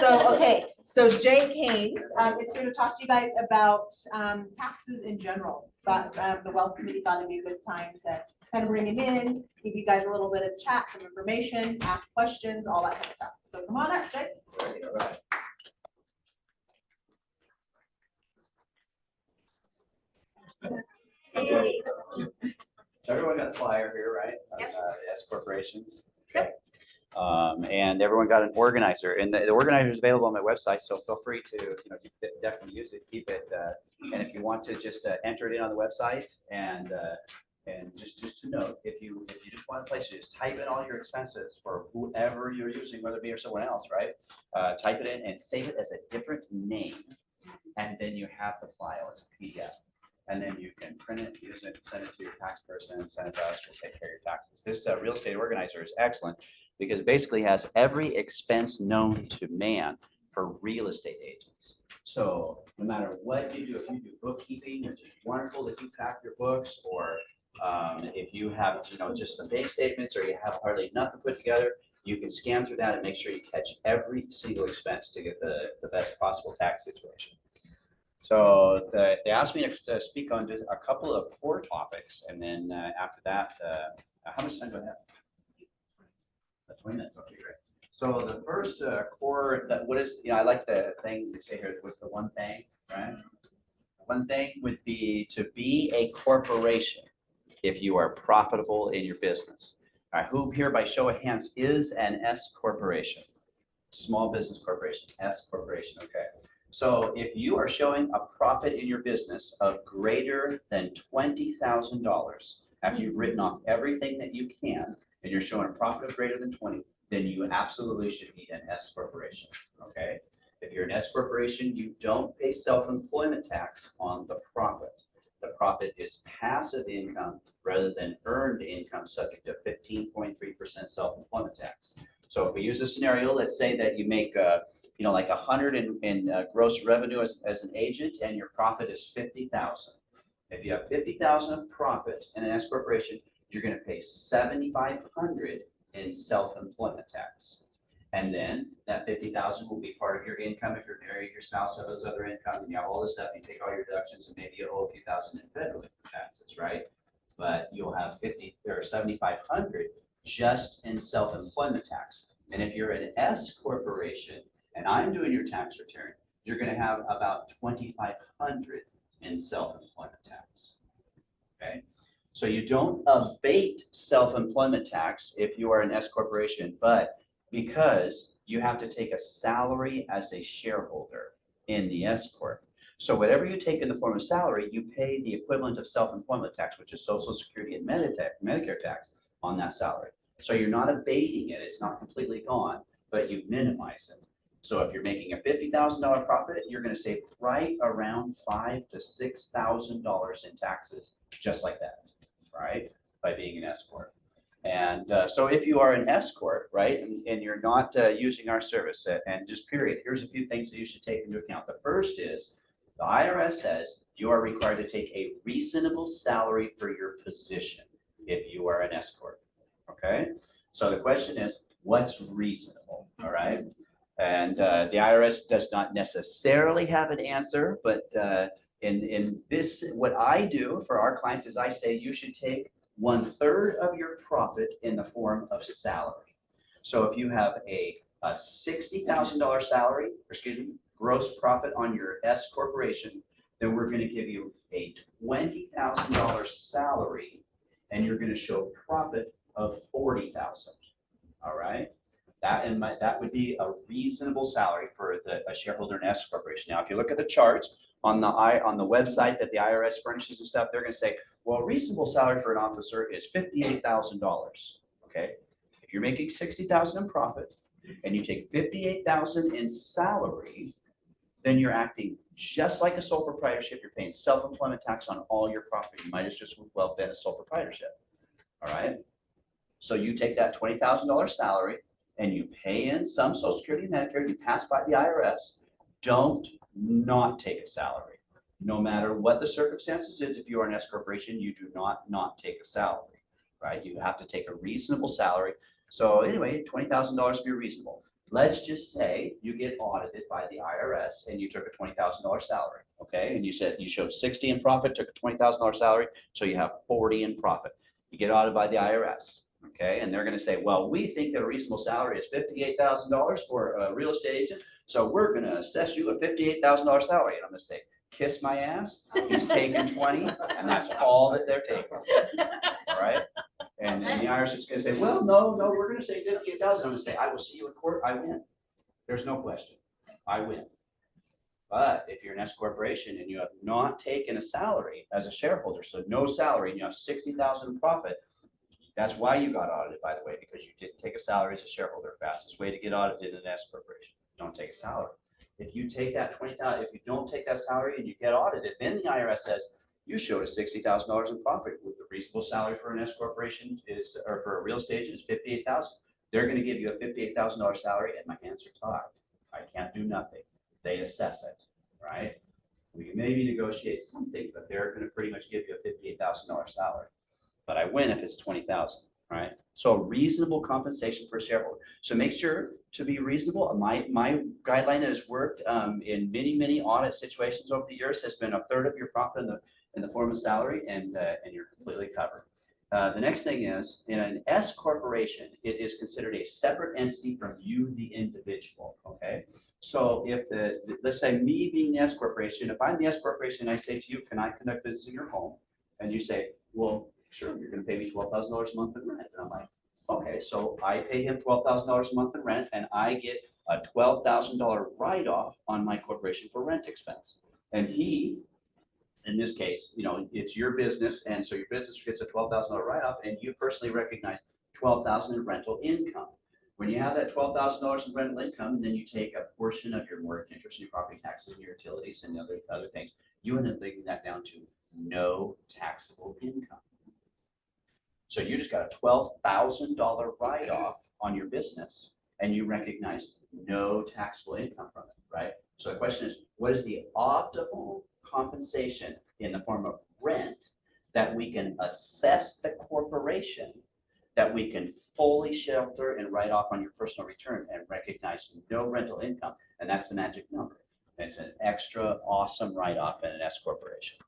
So, okay, so Jake Haynes is here to talk to you guys about taxes in general. But the Wealth Committee thought it'd be a good time to kind of bring him in, give you guys a little bit of chat, some information, ask questions, all that kind of stuff. So come on up, Jake. Everyone got a flyer here, right? Yep. S corporations. Yep. And everyone got an organizer, and the organizer is available on my website, so feel free to, definitely use it, keep it. And if you want to just enter it in on the website, and just to note, if you just want to place it, just type in all your expenses for whoever you're using, whether it be or someone else, right? Type it in and save it as a different name, and then you have the file as a PDF. And then you can print it, use it, send it to your tax person, send it to us, we'll take care of your taxes. This real estate organizer is excellent because it basically has every expense known to man for real estate agents. So no matter what you do, if you do bookkeeping, which is wonderful that you track your books, or if you have, just some bank statements, or you have hardly nothing put together, you can scan through that and make sure you catch every single expense to get the best possible tax situation. So they asked me to speak on just a couple of core topics, and then after that, how much time do I have? 20 minutes, okay, great. So the first core, I like the thing they say here, what's the one thing, right? One thing would be to be a corporation if you are profitable in your business. All right, who here by show of hands is an S corporation? Small business corporation, S corporation, okay. So if you are showing a profit in your business of greater than $20,000, after you've written off everything that you can, and you're showing a profit of greater than 20, then you absolutely should be an S corporation, okay? If you're an S corporation, you don't pay self-employment tax on the profit. The profit is passive income rather than earned income, subject to 15.3% self-employment tax. So if we use a scenario, let's say that you make, like 100 in gross revenue as an agent, and your profit is 50,000. If you have 50,000 of profit in an S corporation, you're going to pay 7,500 in self-employment tax. And then that 50,000 will be part of your income. If you're married, your spouse has other income, and you have all this stuff, you take all your deductions, and maybe you owe a few thousand in federal taxes, right? But you'll have 7,500 just in self-employment tax. And if you're an S corporation and I'm doing your tax return, you're going to have about 2,500 in self-employment tax. Okay, so you don't abate self-employment tax if you are an S corporation, but because you have to take a salary as a shareholder in the S corp. So whatever you take in the form of salary, you pay the equivalent of self-employment tax, which is Social Security and Medicare tax on that salary. So you're not abating it, it's not completely gone, but you minimize it. So if you're making a $50,000 profit, you're going to save right around $5,000 to $6,000 in taxes, just like that, right? By being an S corp. And so if you are an S corp, right, and you're not using our service, and just period, here's a few things that you should take into account. The first is the IRS says you are required to take a reasonable salary for your position if you are an S corp. Okay, so the question is, what's reasonable? All right, and the IRS does not necessarily have an answer, but in this, what I do for our clients is I say you should take 1/3 of your profit in the form of salary. So if you have a $60,000 salary, or excuse me, gross profit on your S corporation, then we're going to give you a $20,000 salary, and you're going to show profit of 40,000. All right, that would be a reasonable salary for a shareholder in S corporation. Now, if you look at the charts on the website that the IRS furnishes and stuff, they're going to say, well, a reasonable salary for an officer is $58,000. Okay, If you're making 60,000 in profit and you take 58,000 in salary, then you're acting just like a sole proprietorship. You're paying self-employment tax on all your profit. You might as just well been a sole proprietorship. All right. So you take that $20,000 salary and you pay in some Social Security and Medicare, you pass by the IRS. Don't not take a salary. No matter what the circumstances is, if you are an S corporation, you do not take a salary, right? You have to take a reasonable salary. So anyway, $20,000 be reasonable. Let's just say you get audited by the IRS and you took a $20,000 salary, okay? And you said you showed 60 in profit, took a $20,000 salary, so you have 40 in profit. You get audited by the IRS, okay? And they're gonna say, well, we think that a reasonable salary is $58,000 for a real estate agent, so we're gonna assess you a $58,000 salary. And I'm gonna say, kiss my ass, he's taking 20, and that's all that they're taking, all right? And the IRS is gonna say, well, no, we're gonna say 58,000. I'm gonna say, I will see you in court, I win. There's no question, I win. But if you're an S corporation and you have not taken a salary as a shareholder, so no salary, and you have 60,000 in profit, that's why you got audited, by the way, because you didn't take a salary as a shareholder. Fastest way to get audited in an S corporation, don't take a salary. If you take that 20,000, if you don't take that salary and you get audited, then the IRS says, you showed a $60,000 in profit. With the reasonable salary for an S corporation is, or for a real estate agent is 58,000. They're going to give you a $58,000 salary, and my hands are tied. I can't do nothing. They assess it, right? We can maybe negotiate something, but they're going to pretty much give you a $58,000 salary. But I win if it's 20,000, right? So reasonable compensation for a shareholder. So make sure to be reasonable. My guideline that has worked in many audit situations over the years has been a third of your profit in the form of salary, and you're completely covered. The next thing is, in an S corporation, it is considered a separate entity from you, the individual, okay? So if let's say me being the S corporation, if I'm the S corporation, I say to you, can I conduct business in your home? And you say, well, sure, you're gonna pay me $12,000 a month in rent. And I'm like, okay, so I pay him $12,000 a month in rent, and I get a $12,000 write-off on my corporation for rent expense. And he, in this case, you know, it's your business, and so your business gets a $12,000 write-off, and you personally recognize $12,000 in rental income. When you have that $12,000 in rental income, then you take a portion of your mortgage interest and your property taxes and your utilities and other things. You end up bringing that down to no taxable income. So you just got a $12,000 write-off on your business, and you recognize no taxable income from it, right? So the question is, what is the optimal compensation in the form of rent that we can assess the corporation, that we can fully shelter and write off on your personal return and recognize no rental income? And that's the magic number. It's an extra awesome write-off in an S corporation.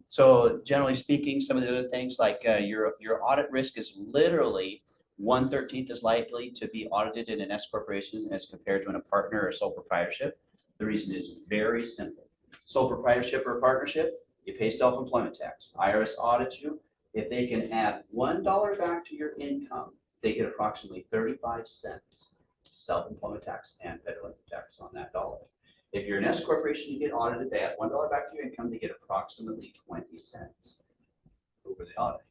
So generally speaking, some of the other things like your audit risk is literally 1/13 as likely to be audited in an S corporation as compared to in a partner or sole proprietorship. The reason is very simple. Sole proprietorship or partnership, you pay self-employment tax. IRS audits you. If they can add $1 back to your income, they get approximately 35 cents self-employment tax and federal income tax on that dollar. If you're an S corporation, you get audited, they add $1 back to your income, they get approximately 20 cents. Who are they auditing?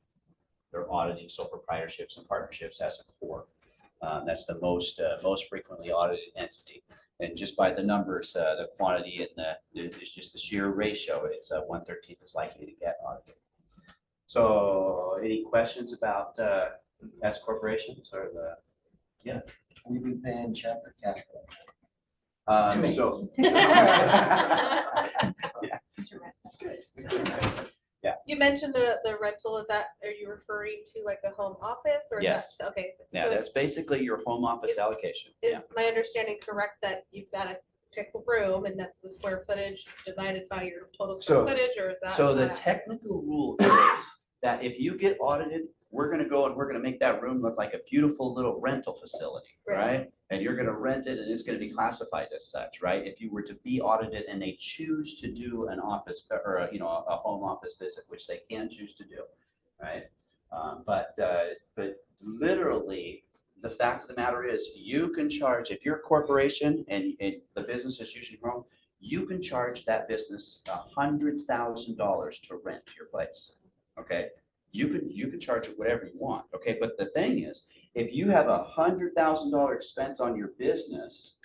They're auditing sole proprietorships and partnerships as a core. That's the most frequently audited entity. And just by the numbers, the quantity and it's just the sheer ratio, it's 1/13 is likely to get audited. So any questions about S corporations or yeah? We've been paying check or cash flow. Yeah. You mentioned the rental, is that, are you referring to like a home office or? Yes. Okay. Yeah, So that's basically your home office allocation. Yeah. is my understanding correct that you've got to pick a room and that's the square footage divided by your total square footage, or is that? So the not- technical rule is that if you get audited, we're gonna go and we're gonna make that room look like a beautiful little rental facility, right? And you're gonna rent it and it's gonna be classified as such, right? If you were to be audited and they choose to do an office or a home office visit, which they can choose to do, right? But literally, the fact of the matter is, you can charge, if you're a corporation and the business is using your home, you can charge that business $100,000 to rent your place, okay? you can charge it whatever you want, okay? But the thing is, if you have $100,000 expense on your business,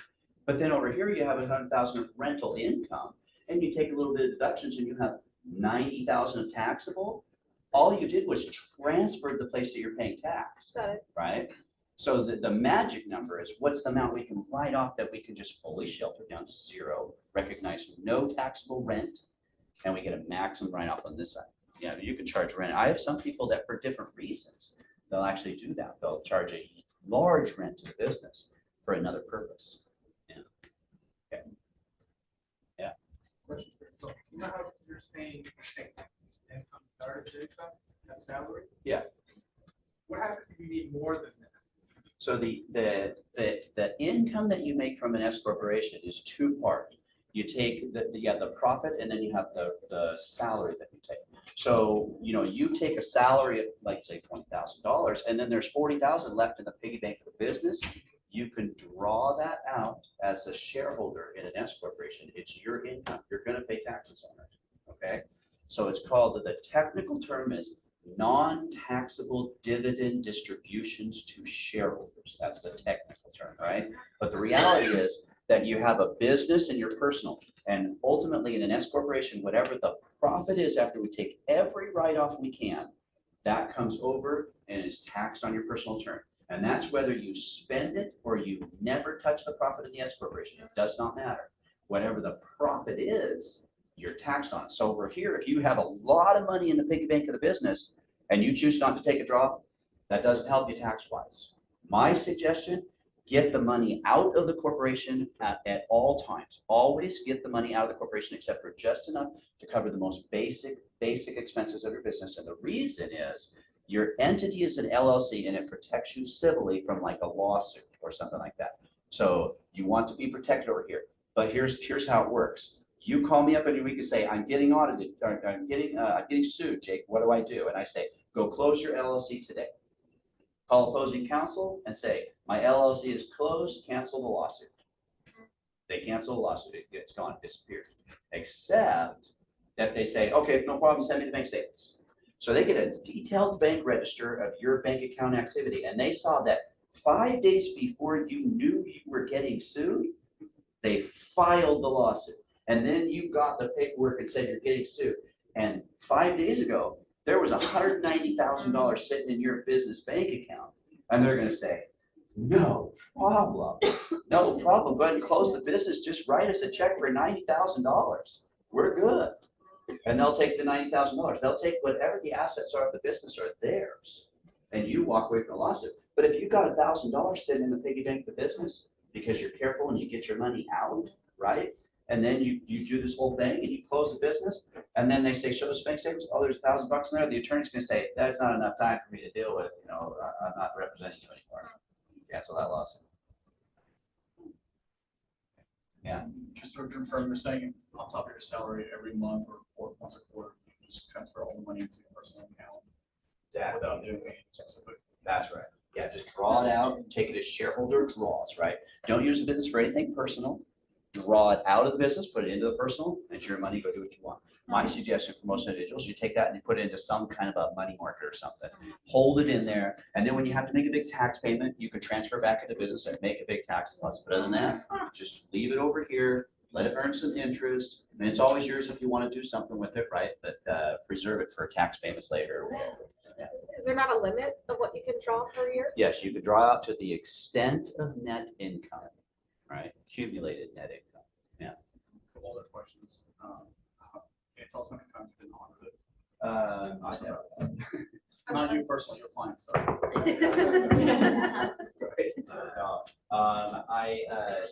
but then over here you have $100,000 of rental income, and you take a little bit of deductions and you have $90,000 of taxable, all you did was transfer the place that you're paying tax, Got it. right? So the magic number is what's the amount we can write off that we can just fully shelter down to zero, recognize no taxable rent, and we get a maximum write-off on this side. Yeah, you can charge rent. I have some people that for different reasons, they'll actually do that. They'll charge a large rent to the business for another purpose. Yeah. Okay. Yeah. Question. So you know how you're saying income starts income, a salary? Yeah. What happens if you need more than that? So the income that you make from an S corporation is two-part. You take the profit, and then you have the salary that you take. So, you know, you take a salary of like say $20,000, and then there's 40,000 left in the piggy bank of the business. You can draw that out as a shareholder in an S corporation. It's your income. You're going to pay taxes on it. Okay. So it's called, the technical term is non-taxable dividend distributions to shareholders. That's the technical term, right? But the reality is that you have a business and your personal, and ultimately in an S corporation, whatever the profit is after we take every write-off we can, that comes over and is taxed on your personal term. And that's whether you spend it or you never touch the profit in the S corporation. It does not matter. Whatever the profit is, you're taxed on it. So over here, if you have a lot of money in the piggy bank of the business and you choose not to take a draw, that doesn't help you tax-wise. My suggestion, get the money out of the corporation at all times. Always get the money out of the corporation except for just enough to cover the most basic expenses of your business. And the reason is your entity is an LLC and it protects you civilly from like a lawsuit or something like that. So you want to be protected over here. But here's how it works. You call me up and we can say, I'm getting audited, or I'm getting sued, Jake, what do I do? And I say, go close your LLC today. Call opposing counsel and say, my LLC is closed, cancel the lawsuit. They cancel the lawsuit, it's gone, it disappears. Except that they say, okay, no problem, send me the bank statements. So they get a detailed bank register of your bank account activity, and they saw that 5 days before you knew you were getting sued, they filed the lawsuit. And then you got the paperwork and said you're getting sued. And 5 days ago, there was $190,000 sitting in your business bank account. And they're going to say, no problem. No problem. Go ahead and close the business. Just write us a check for $90,000. We're good. And they'll take the $90,000. They'll take whatever the assets are of the business are theirs. And you walk away from the lawsuit. But if you've got $1,000 sitting in the piggy bank of the business because you're careful and you get your money out, right? And then you do this whole thing and you close the business, and then they say, show us bank statements. Oh, there's $1,000 in there. The attorney's going to say, that's not enough time for me to deal with. You know, I'm not representing you anymore. Cancel that lawsuit. Yeah. Just to confirm, you're saying it's on top of your salary every month or once a quarter, you just transfer all the money into your personal account. Exactly. Without doing anything specific. That's right. Yeah, just draw it out and take it as shareholder draws, right? Don't use the business for anything personal. Draw it out of the business, put it into the personal, and it's your money, go do what you want. My suggestion for most individuals, you take that and you put it into some kind of a money market or something. Hold it in there, and then when you have to make a big tax payment, you can transfer back into business and make a big tax deposit. But other than that, just leave it over here, let it earn some interest, and it's always yours if you want to do something with it, right? But preserve it for tax payments later. Yeah. Is there not a limit of what you can draw per year? Yes, you could draw out to the extent of net income, right? Accumulated net income. Yeah. Couple other questions. Can you tell us how many times you've been audited? Not you personally, your clients.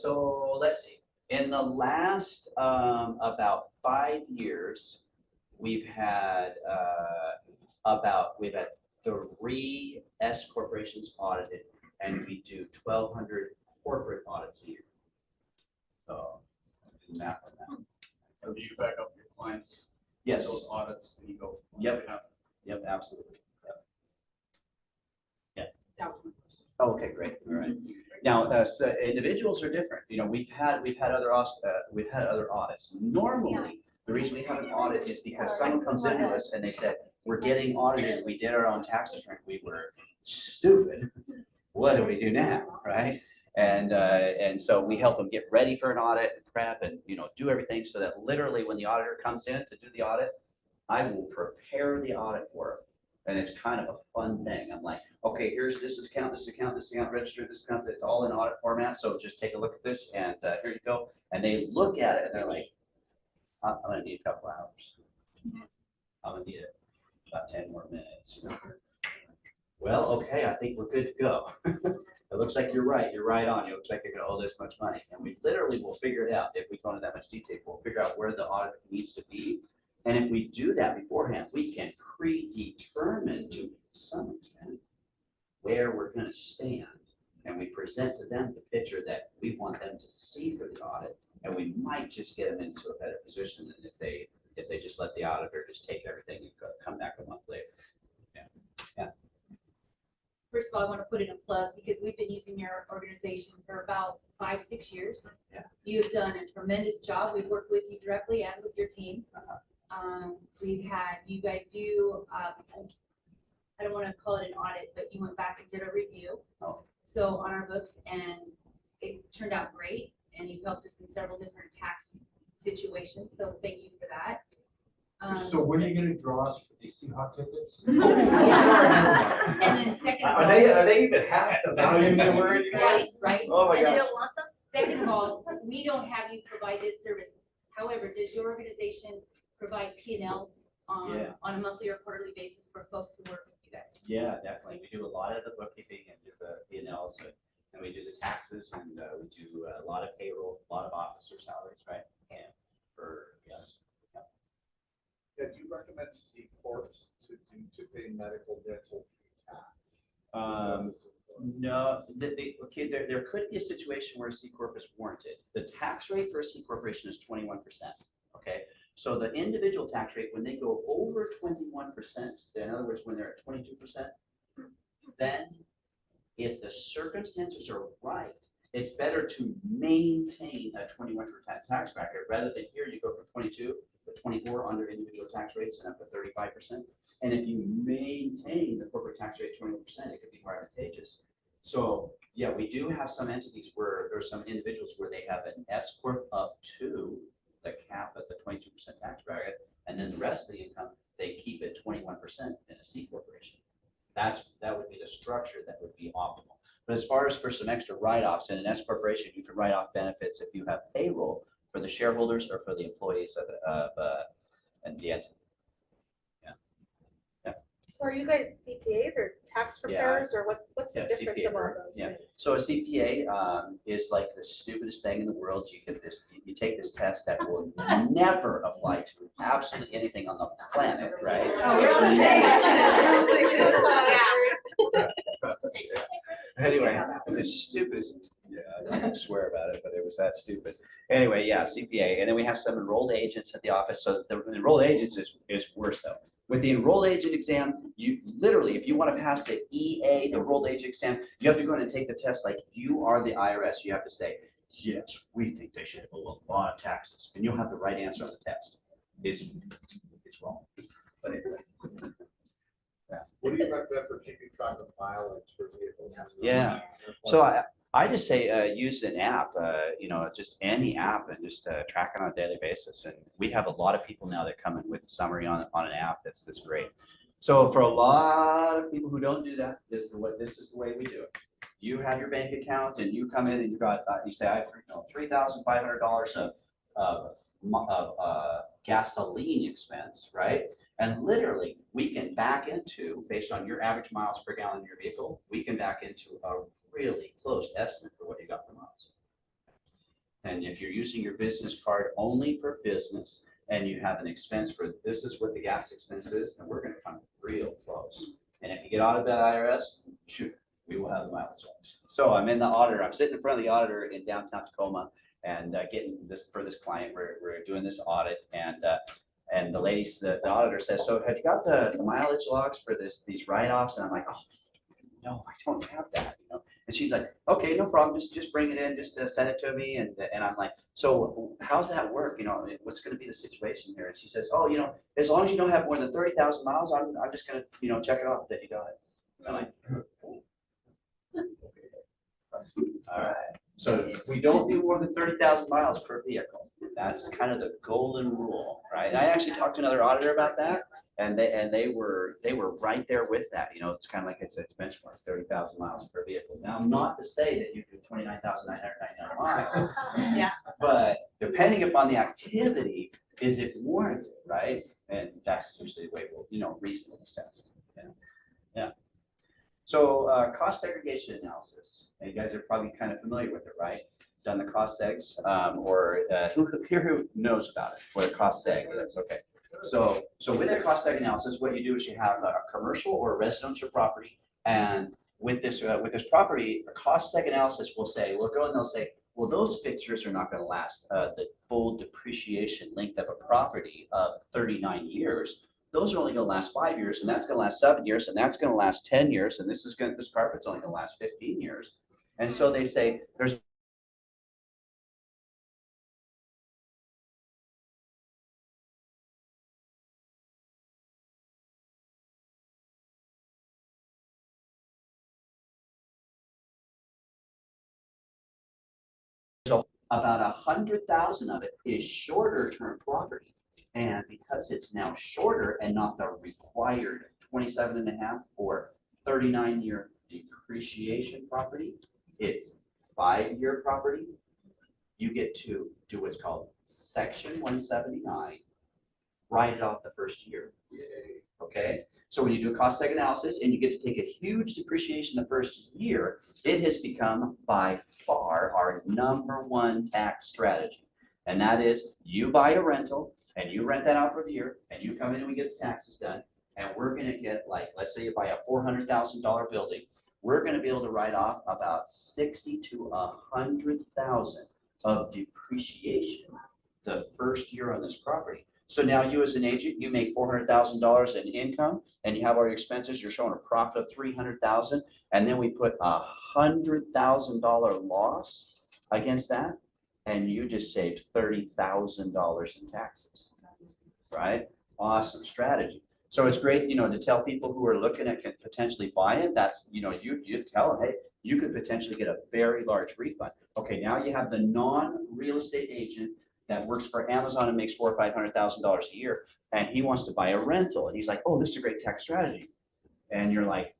So let's see. In the last about 5 years, we've had 3 S corporations audited, and we do 1,200 corporate audits a year. So do the math on that. So do you back up your clients? Yes. Those audits and you go. Yep. Yep, absolutely. Yep. Yeah. Oh, okay, great. All right. Now, so individuals are different. You know, we've had other audits. Normally, The reason we have an audit is because someone comes into us and they said, we're getting audited, we did our own tax return, we were stupid. What do we do now, right? And so we help them get ready for an audit, and prep, and, you know, do everything so that literally when the auditor comes in to do the audit, I will prepare the audit for them. And it's kind of a fun thing. I'm like, okay, here's this account, this account, this account, register, this account, it's all in audit format. So just take a look at this and here you go. And they look at it and they're like, I'm gonna need a couple hours. I'm gonna need about 10 more minutes. You know? Well, okay, I think we're good to go. It looks like you're right. You're right on. It looks like you're gonna owe this much money. And we literally will figure it out. If we go into that much detail, we'll figure out where the audit needs to be. And if we do that beforehand, we can predetermine to some extent where we're gonna stand. And we present to them the picture that we want them to see for the audit. And we might just get them into a better position than if they just let the auditor just take everything and come back a month later. First of all, I want to put in a plug because we've been using your organization for about 5-6 years. Yeah. You've done a tremendous job. We've worked with you directly and with your team. We've had, you guys do, I don't want to call it an audit, but you went back and did a review. Oh. So on our books, and it turned out great. And you've helped us in several different tax situations. So thank you for that. So when are you gonna draw us for these Seahawk tickets? And then second of all. Are they even half the value they were in? Right. Oh my And then gosh. second of all, we don't have you provide this service. However, does your organization provide P&Ls on a monthly or quarterly basis for folks who work with you guys? Yeah, definitely. We do a lot of the bookkeeping and do the P&Ls, and we do the taxes, and we do a lot of payroll, a lot of officer salaries, right? And yes. Yeah, do you recommend C Corps to pay medical, dental, tax? No, okay, there could be a situation where a C Corp is warranted. The tax rate for a C Corporation is 21%, okay? So the individual tax rate, when they go over 21%, in other words, when they're at 22%, then if the circumstances are right, it's better to maintain a 21% tax bracket rather than here you go from 22 to 24 under individual tax rates and up to 35%. And if you maintain the corporate tax rate 21%, it could be more advantageous. So yeah, we do have some entities where there's some individuals where they have an S corp up to the cap at the 22% tax bracket, and then the rest of the income they keep at 21% in a C corporation. That would be the structure that would be optimal. But as far as for some extra write-offs in an S corporation, you can write off benefits if you have payroll for the shareholders or for the employees of the entity. So are you guys CPAs or tax preparers or what's the Yeah, difference CPA of all firm, those yeah. things? So a CPA is like the stupidest thing in the world. You take this test that will never apply to absolutely anything on the planet, right? Anyway, the stupidest, yeah, I don't swear about it, but it was that stupid. Anyway, yeah, CPA. And then we have some enrolled agents at the office. So the enrolled agents is worse though. With the enrolled agent exam, you literally, if you want to pass the EA, the enrolled agent exam, you have to go in and take the test like you are the IRS. You have to say, yes, we think they should owe a lot of taxes. And you'll have the right answer on the test. It's wrong. But anyway. Yeah. What do you recommend for keeping track of mileage for vehicles? Yeah. So I just say use an app, just any app, and just track it on a daily basis. And we have a lot of people now that come in with a summary on an app that's great. So for a lot of people who don't do that, this is the way we do it. You have your bank account and you come in and you got you say I have $3,500 of gasoline expense, right? And literally, we can back into, based on your average miles per gallon in your vehicle, we can back into a really close estimate for what you got for miles. And if you're using your business card only for business and you have an expense for this is what the gas expense is, then we're going to come real close. And if you get audited by the IRS, shoot, we will have the mileage logs. So I'm in the auditor. I'm sitting in front of the auditor in downtown Tacoma and getting this for this client. We're doing this audit, and the lady, the auditor says, so have you got the mileage logs for these write-offs? And I'm like, oh, no, I don't have that. And she's like, okay, no problem. Just bring it in, just send it to me. And I'm like, so how's that work? You know, what's gonna be the situation here? And she says, oh, you know, as long as you don't have more than 30,000 miles, I'm just gonna, you know, check it off that you got it. I'm like, all right, so we don't do more than 30,000 miles per vehicle. That's kind of the golden rule, right? I actually talked to another auditor about that, and they were right there with that. You know, it's kind of like it's a benchmark, 30,000 miles per vehicle. Now, not to say that you do 29,999 miles, Yeah. but depending upon the activity, is it warranted, right? And that's usually the way we'll, you know, reasonableness test. Yeah. So cost segregation analysis, and you guys are probably kind of familiar with it, right? Done the cost segs, or who knows about it, what a cost seg is, okay. So with the cost seg analysis, what you do is you have a commercial or a residential property, and with this property, a cost seg analysis will say, we'll go and they'll say, well, those fixtures are not gonna last the full depreciation length of a property of 39 years. Those are only gonna last 5 years, and that's gonna last 7 years, and that's gonna last 10 years, and this carpet's only gonna last 15 years. And so they say, there's about 100,000 of it is shorter term property. And because it's now shorter and not the required 27.5 or 39-year depreciation property, it's 5-year property. You get to do what's called Section 179, write it off the first year. Okay, so when you do a cost seg analysis and you get to take a huge depreciation the first year, it has become by far our #1 tax strategy. And that is, you buy a rental and you rent that out for the year, and you come in and we get the taxes done, and we're gonna get, like, let's say you buy a $400,000 building, we're gonna be able to write off about 60 to 100,000 of depreciation the first year on this property. So now you as an agent, you make $400,000 in income, and you have all your expenses, you're showing a profit of 300,000, and then we put a $100,000 loss against that, and you just saved $30,000 in taxes, right? Awesome strategy. So it's great, you know, to tell people who are looking at potentially buying, that's, you know, you tell them, hey, you could potentially get a very large refund. Okay, now you have the non-real estate agent that works for Amazon and makes $400,000 or $500,000 a year, and he wants to buy a rental, and he's like, oh, this is a great tax strategy. And you're like,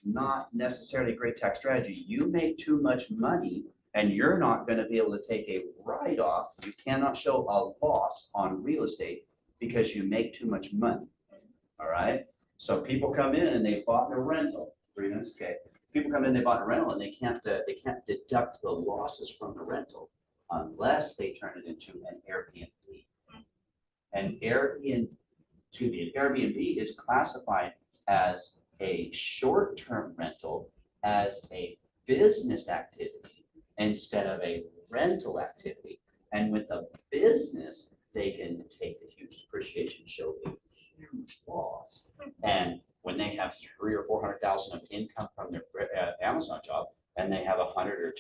not necessarily a great tax strategy. You make too much money, and you're not going to be able to take a write-off. You cannot show a loss on real estate because you make too much money. All right. So people come in and they bought a rental. 3 minutes, okay. People come in, they bought a rental, and they can't deduct the losses from the rental unless they turn it into an Airbnb. An Airbnb is classified as a short-term rental, as a business activity instead of a rental activity. And with a business, they can take the huge depreciation, show a huge loss. And when they have 300,000 or 400,000 of income from their Amazon job, and they have $100,000 or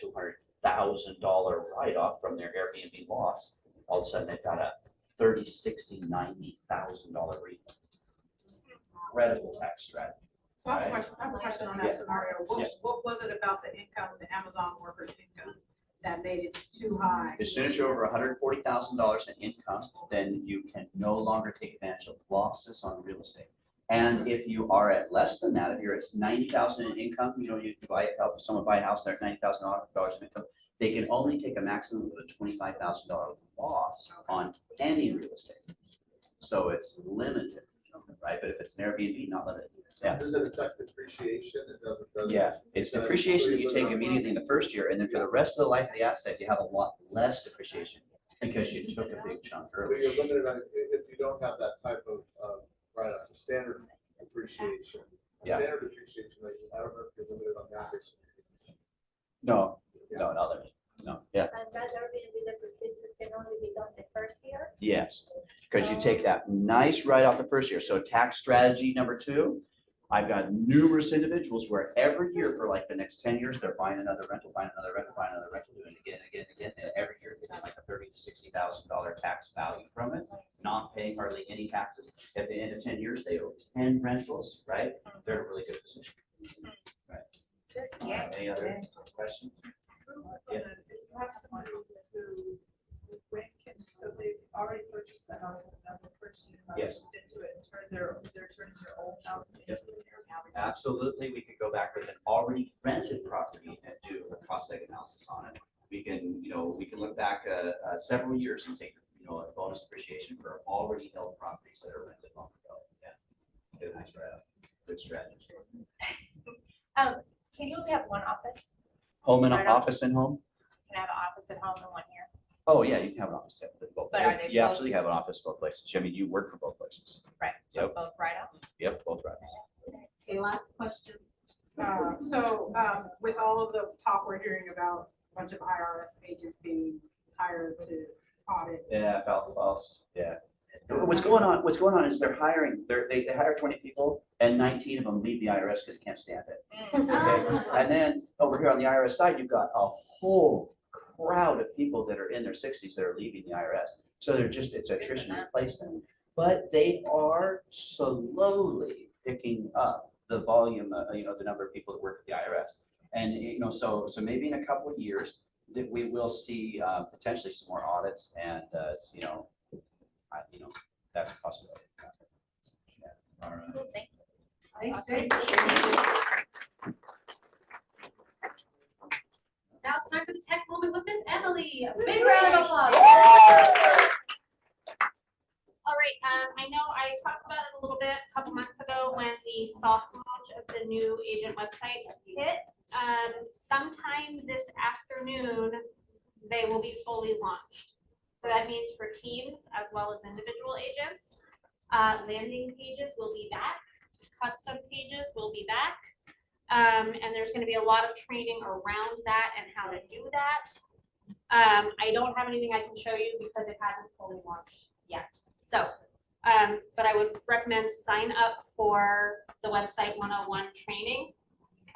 $200,000 write-off from their Airbnb loss, all of a sudden they've got a $30,000, $60,000, $90,000 refund. Incredible tax strategy. So I have a question on that scenario. What was it about the income, the Amazon workers' income, that made it too high? As soon as you're over $140,000 in income, then you can no longer take advantage of losses on real estate. And if you are at less than that, if you're at 90,000 in income, you know, you help someone buy a house that's $90,000 in income, they can only take a maximum of a $25,000 loss on any real estate. So it's limited, right? But if it's an Airbnb, not limited. Yeah. Does it affect depreciation? It doesn't. Yeah, it's depreciation that you take immediately in the first year, and then for the rest of the life of the asset, you have a lot less depreciation because you took a big chunk But early. you're limited on, if you don't have that type of, write-off, a standard depreciation. Yeah. Standard depreciation, like, I don't know if you're limited on that. No, not limited. No, yeah. And that Airbnb depreciation can only be done the first year? Yes, because you take that nice write-off the first year. So tax strategy number 2, I've got numerous individuals where every year for like the next 10 years, they're buying another rental, buying another rental, buying another rental, doing it again, and again, and again. And every year they get like a 30 to $60,000 tax value from it, not paying hardly any taxes. At the end of 10 years, they owe 10 rentals, right? They're in a really good position. Right. Any other questions? Yeah. If you have someone who rent can, so they've already purchased the house, and that's the first year, Yes. into it, and they're turning their old house into Yep. their now. Absolutely, we could go back with an already rented property and do a cost seg analysis on it. We can, we can look back several years and take, a bonus appreciation for already held properties that are rented long ago. Yeah. Get a nice write-up. Good strategy. Can you only have one office? Home and Right on. office and home? Can I have an office at home and one here? Oh, yeah, you can have an office at both. But are they You both- absolutely have an office both places. I mean, you work for both places. Right. Yep. Both right on? Yep, both right. Okay, last question. With all of the talk we're hearing about a bunch of IRS agents being hired to audit. Yeah, false, yeah. What's going on is they're hiring, they hire 20 people and 19 of them leave the IRS because they can't stand it. Okay? And then over here on the IRS side, you've got a whole crowd of people that are in their 60s that are leaving the IRS. So it's attrition and replacement. But they are slowly picking up the volume, the number of people that work at the IRS. And, so maybe in a couple of years that we will see potentially some more audits and, that's a possibility. Yeah. All right. Thank Now it's time for the tech moment with Miss Emily. A big round of applause. All right, I know I talked about it a little bit a couple months ago when the soft launch of the new agent website hit. Sometime this afternoon, they will be fully launched. So that means for teams as well as individual agents, landing pages will be back, custom pages will be back. And there's going to be a lot of training around that and how to do that. I don't have anything I can show you because it hasn't fully launched yet. So, but I would recommend sign up for the website 101 training.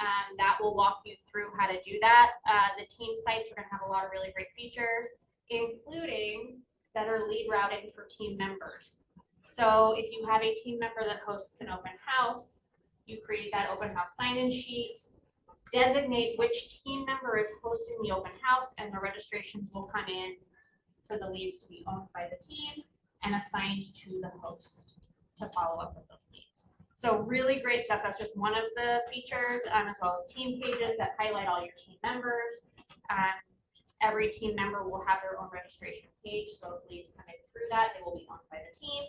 And that will walk you through how to do that. The team sites are going to have a lot of really great features, including better lead routing for team members. So if you have a team member that hosts an open house, you create that open house sign-in sheet, designate which team member is hosting the open house, and the registrations will come in for the leads to be owned by the team and assigned to the host to follow up with those leads. So really great stuff. That's just one of the features, as well as team pages that highlight all your team members. Every team member will have their own registration page, so if leads come in through that, they will be owned by the team,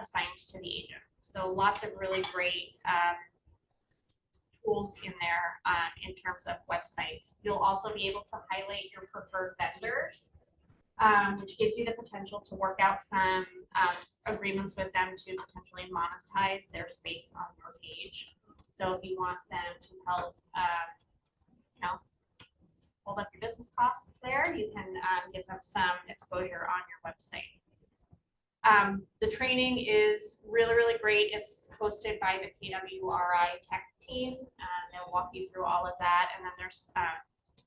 assigned to the agent. So lots of really great tools in there in terms of websites. You'll also be able to highlight your preferred vendors, which gives you the potential to work out some agreements with them to potentially monetize their space on your page. So if you want them to help, hold up your business costs there, you can give them some exposure on your website. The training is really, really great. It's hosted by the KWRI tech team. They'll walk you through all of that. And then there's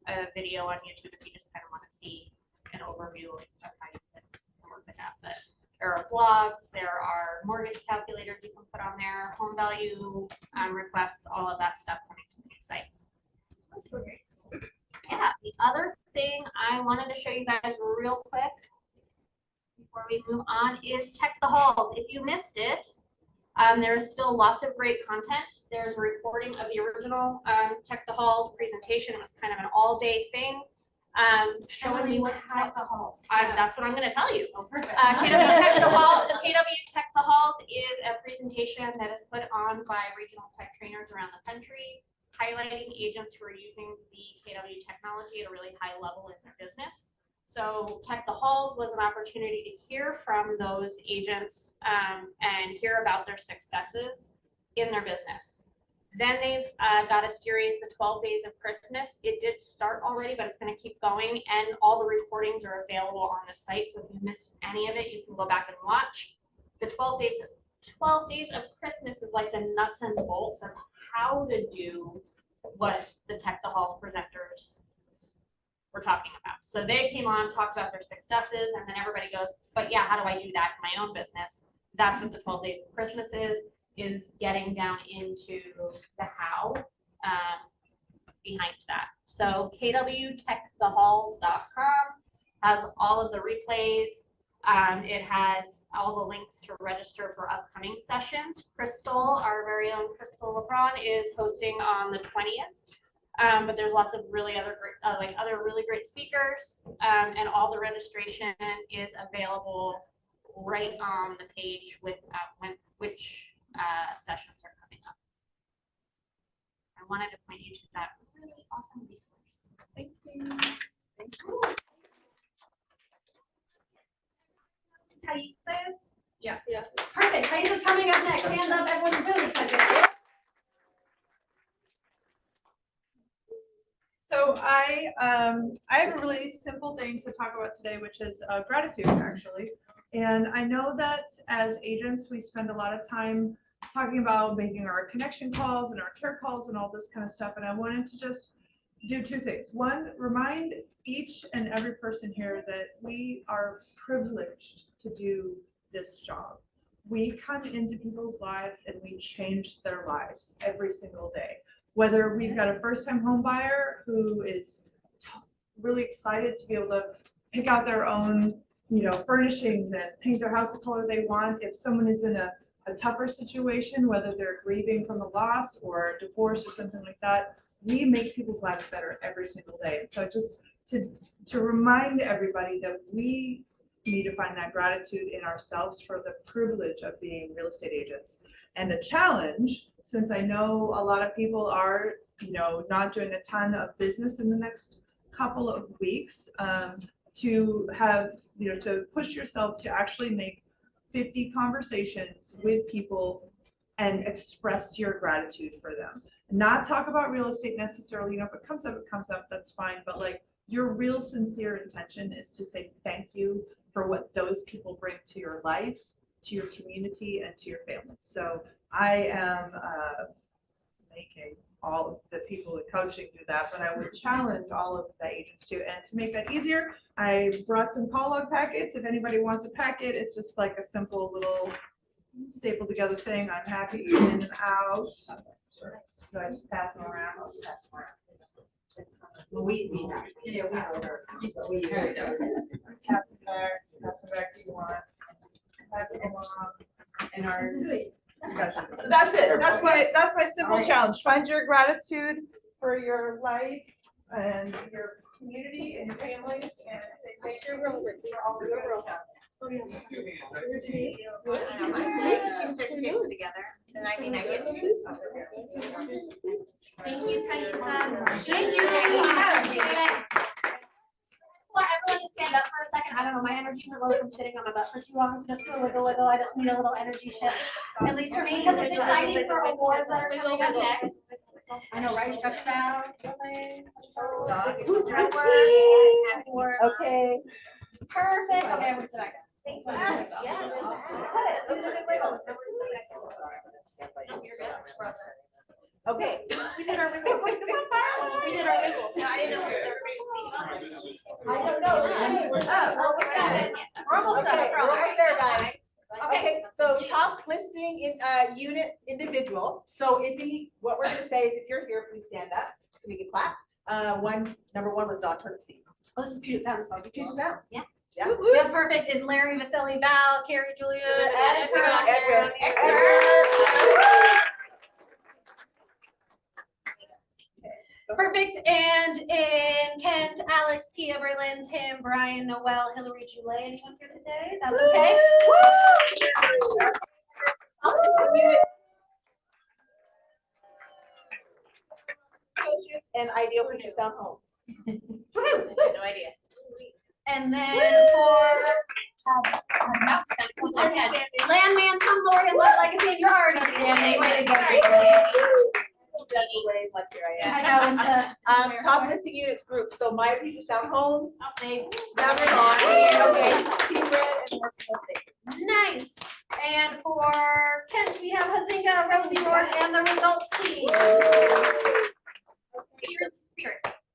a video on YouTube if you just kind of want to see an overview of how you can work with that. But there are blogs, there are mortgage calculators you can put on there, home value requests, all of that stuff coming to the new sites. That's so great. Yeah, the other thing I wanted to show you guys real quick before we move on is Tech the Halls. If you missed it, there is still lots of great content. There's a recording of the original Tech the Halls presentation. It was kind of an all-day thing. Showing you what's Tech the Halls. That's what I'm going to tell you. KW Tech the Halls is a presentation that is put on by regional tech trainers around the country, highlighting agents who are using the KW technology at a really high level in their business. So Tech the Halls was an opportunity to hear from those agents and hear about their successes in their business. Then they've got a series, the 12 Days of Christmas. It did start already, but it's going to keep going, and all the recordings are available on the site. So if you missed any of it, you can go back and watch. The 12 Days of Christmas is like the nuts and bolts of how to do what the Tech the Halls presenters we're talking about. So they came on, talked about their successes, and then everybody goes, but yeah, how do I do that in my own business? That's what the 12 Days of Christmas is getting down into the how behind that. So kwtechthehalls.com has all of the replays. It has all the links to register for upcoming sessions. Crystal, our very own Crystal LeBron, is hosting on the 20th. But there's lots of really other really great speakers, and all the registration is available right on the page with which sessions are coming up. I wanted to point you to that really awesome resource. Thank you. Thank you. Thais? Yeah. Perfect. Thais is coming up next. Hands up, everyone's really excited. So I have a really simple thing to talk about today, which is gratitude, actually. And I know that as agents, we spend a lot of time talking about making our connection calls and our care calls and all this kind of stuff. And I wanted to just do two things. One, remind each and every person here that we are privileged to do this job. We come into people's lives and we change their lives every single day. Whether we've got a first-time home buyer who is really excited to be able to pick out their own, furnishings and paint their house the color they want. If someone is in a tougher situation, whether they're grieving from a loss or a divorce or something like that, we make people's lives better every single day. So just to remind everybody that we need to find that gratitude in ourselves for the privilege of being real estate agents. And the challenge, since I know a lot of people are, not doing a ton of business in the next couple of weeks, to have, to push yourself to actually make 50 conversations with people and express your gratitude for them. Not talk about real estate necessarily, if it comes up, that's fine. But like your real sincere intention is to say thank you for what those people bring to your life, to your community, and to your family. So I am making all of the people in coaching do that, but I would challenge all of the agents to. And to make that easier, I brought some call log packets. If anybody wants a packet, it's just like a simple little stapled together thing. I'm happy to in and out. So I just pass them around. We pass them back to you want. Pass them along. And our so that's it. That's my simple challenge. Find your gratitude for your life and your community and your families, and say thank you for all the good stuff. Together. The 1992. Thank you, Thaisa. Thank you, Thaisa. Well, everyone just stand up for a second. I don't know, my energy went low from sitting on my butt for too long, so just do a wiggle wiggle. I just need a little energy shift, at least for me, because it's exciting for awards that are coming up next. I know, right? Stretch it out. Dog is stretch. Okay. Perfect. Okay, I'm gonna sit back. Thanks. Yeah. Okay. We did our wiggle. We did our wiggle. No, I didn't know. I don't know. We're up. We're almost done. Okay, we're almost there, guys. Okay. Okay, so top listing in units individual. So what we're gonna say is if you're here, please stand up so we can clap. Number one was Dawn Turnipseed. Oh, this is Puget Sound, so Puget Sound. Yeah. Yeah. Yeah, perfect. Is Larry, Vasily, Val, Carrie, Julia, Edwin. Perfect. And in Kent, Alex, Tia, Berlin, Tim, Brian, Noel, Hillary, Julie. Anyone here today? That's okay. And Ideal Puget Sound Homes. Woohoo! No idea. And then for Landman, Tumblr, and Love Legacy, and your artist, Danny. Way to go. I know, it's top listing units group. So my Puget Sound Homes. Number one. Okay. Team Red and West State. Nice. And for Kent, we have Hazinga, Rosie Rourke, and the results team.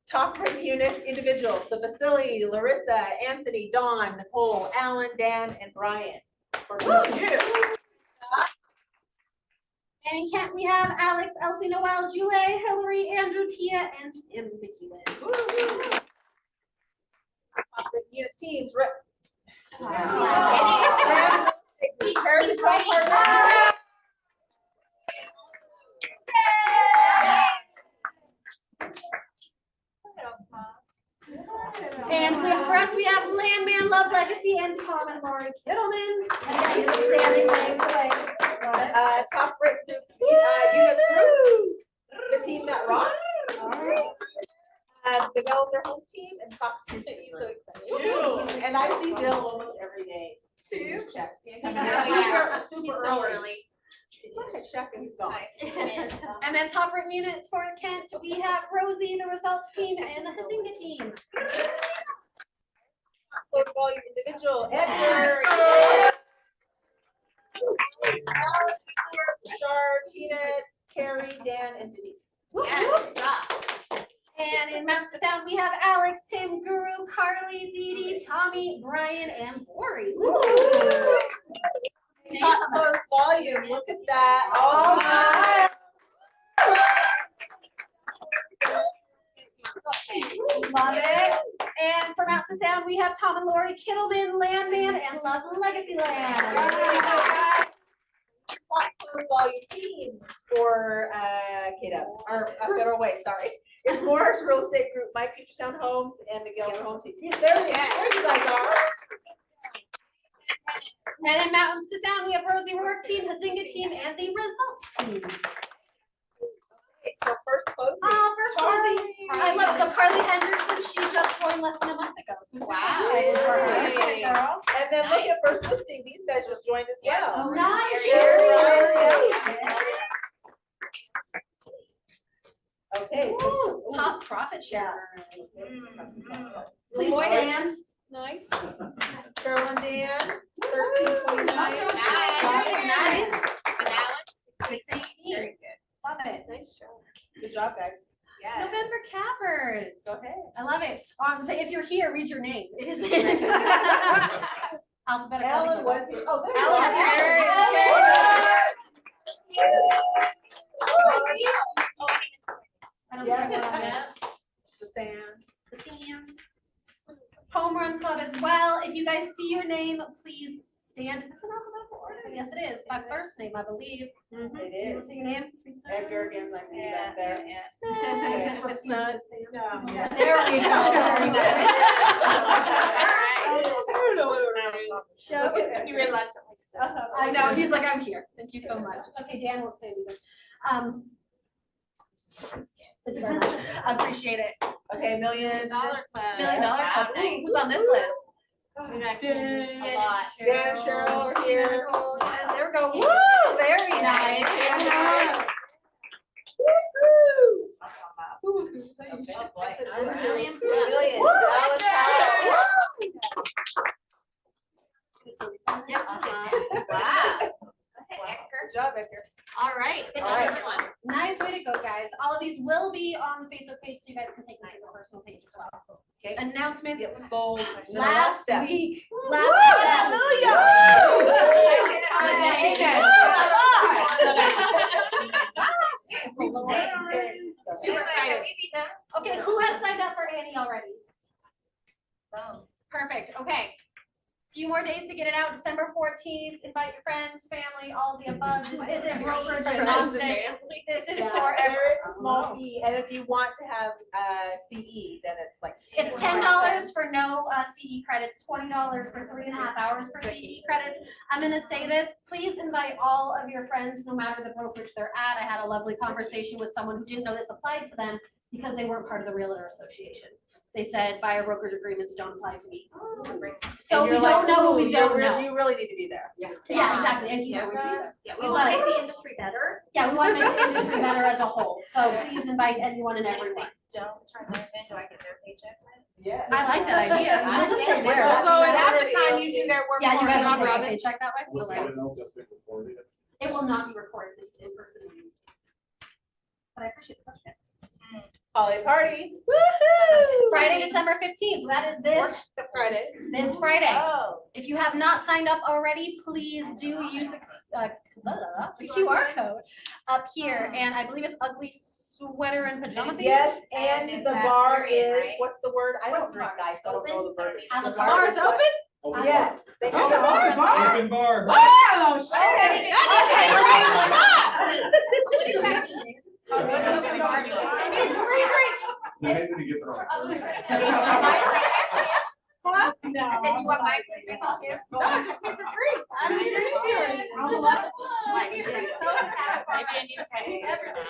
Top listing unit next individuals, so Vasily, Larissa, Anthony, Dawn, Nicole, Alan, Dan, and Brian. For you. And in Kent, we have Alex, Elsie, Noel, Julie, Hillary, Andrew, Tia, and Tim, Vicky Lynn. Units teams, Rick. Wow. Charity Club partner. And for us, we have Landman, Love Legacy, and Tom and Lori Kittleman. And then you're standing right away. Top rate units groups, the team that rocks. The girls are home team and Fox Kids. And I see Bill almost every day. Check. Super early. Check and he's gone. And then top written units for Kent, we have Rosie, the results team, and the Hazinga team. Close volume individual, Edgar. Shar, Tina, Carrie, Dan, and Denise. And in Mountain Sound, we have Alex, Tim, Guru, Carly, Dee Dee, Tommy, Brian, and Lori. Top close volume, look at that. All right. Love it. And from Out to Sound, we have Tom and Lori Kittleman, Landman, and Love Legacy Land. Top close volume teams for KW, or Federal Way, sorry. It's Morris Real Estate Group, My Future Sound Homes, and the Gales Home Team. There you guys are. And in Mountains to Sound, we have Rosie Rourke team, Hazinga team, and the Results team. Okay, so first closing. First closing. I love it. So Carly Henderson, she just joined less than a month ago. So Wow. excited for her. Nice. And then look at first listing. These guys just joined as well. Nice. Okay. Ooh, top profit share. Please Boy, stand. Nice. Cheryl and Dan, 1329. Nice. So now it's 618. Very good. Love it. Nice job. Good job, guys. November cappers. Go ahead. I love it. Oh, I was gonna say, if you're here, read your name. It is alphabetical. Alan was here. Oh, there Alan's you I don't Yeah. see what on it. The Sands. The Sands. Home Run Club as well. If you guys see your name, please stand. Is this in alphabetical order? Yes, it is. By first name, I believe. It is. See your name? Please stand. Edgar, again, nice to see you back there. It's not. Yeah. There we go. Very nice. Okay. You reluctantly stood. I know, he's like, I'm here. Thank you so much. Okay, Dan won't stay either. Thank you very much. I appreciate it. Okay, $1 million. Club. $1 Million Club. Ooh, who's on this list? A lot. Dan and Cheryl are here. Yeah, there we go. Woo, very nice. Million. $1 million. Wow. Good job, Edgar. All right. Good All job, right. everyone. Nice way to go, guys. All of these will be on the Facebook page, so you guys can take notes on the personal page as well. Okay. Announcements. Yep, bold. Last step. week. Woo! Last step. Hallelujah! Super excited. Okay, who has signed up for Annie already? Perfect, okay. Few more days to get it out, December 14th, invite your friends, family, all the above. This isn't brokerage agnostic. This is for There everyone. is a small fee, and if you want to have CE, then it's like. It's $10 for no CE credits, $20 for 3.5 hours for CE credits. I'm gonna say this, please invite all of your friends, no matter the brokerage they're at. I had a lovely conversation with someone who didn't know this applied to them because they weren't part of the Realtor Association. They said buyer brokerage agreements don't apply to me. So we don't know what we don't know. You really need to be there. Yeah, exactly, and he's always there. Yeah, we want to make the industry better. Yeah, we want to make the industry better as a whole, so please invite anyone and everyone. Don't turn theirs in, do I get their paycheck? Yeah. I like that idea. We'll just take where. Half the time you do their work. Yeah, you for guys them, will take a Robin. paycheck that way? Was Okay. it just been recorded? It will not be recorded, this is in person. But I appreciate the questions. Holiday party. Woohoo! Friday, December 15th. That is this The Friday. Friday. Oh. If you have not signed up already, please do use the QR code up here. And I believe it's ugly sweater and pajama thing. Yes, And and it's the at bar 3, is, right? what's the word? I don't What's drink, bar? guys, so I don't know the Open? verbiage. And the bar bar is is what- open? Yes. they Open open bar, bar. Open bar. Oh, shit. Okay, it's free drinks. I hate to get the wrong. No. I said, you want my drinks too? No, just kids are free. I don't drink yours. Like, you're so happy. Maybe I need to try to everything.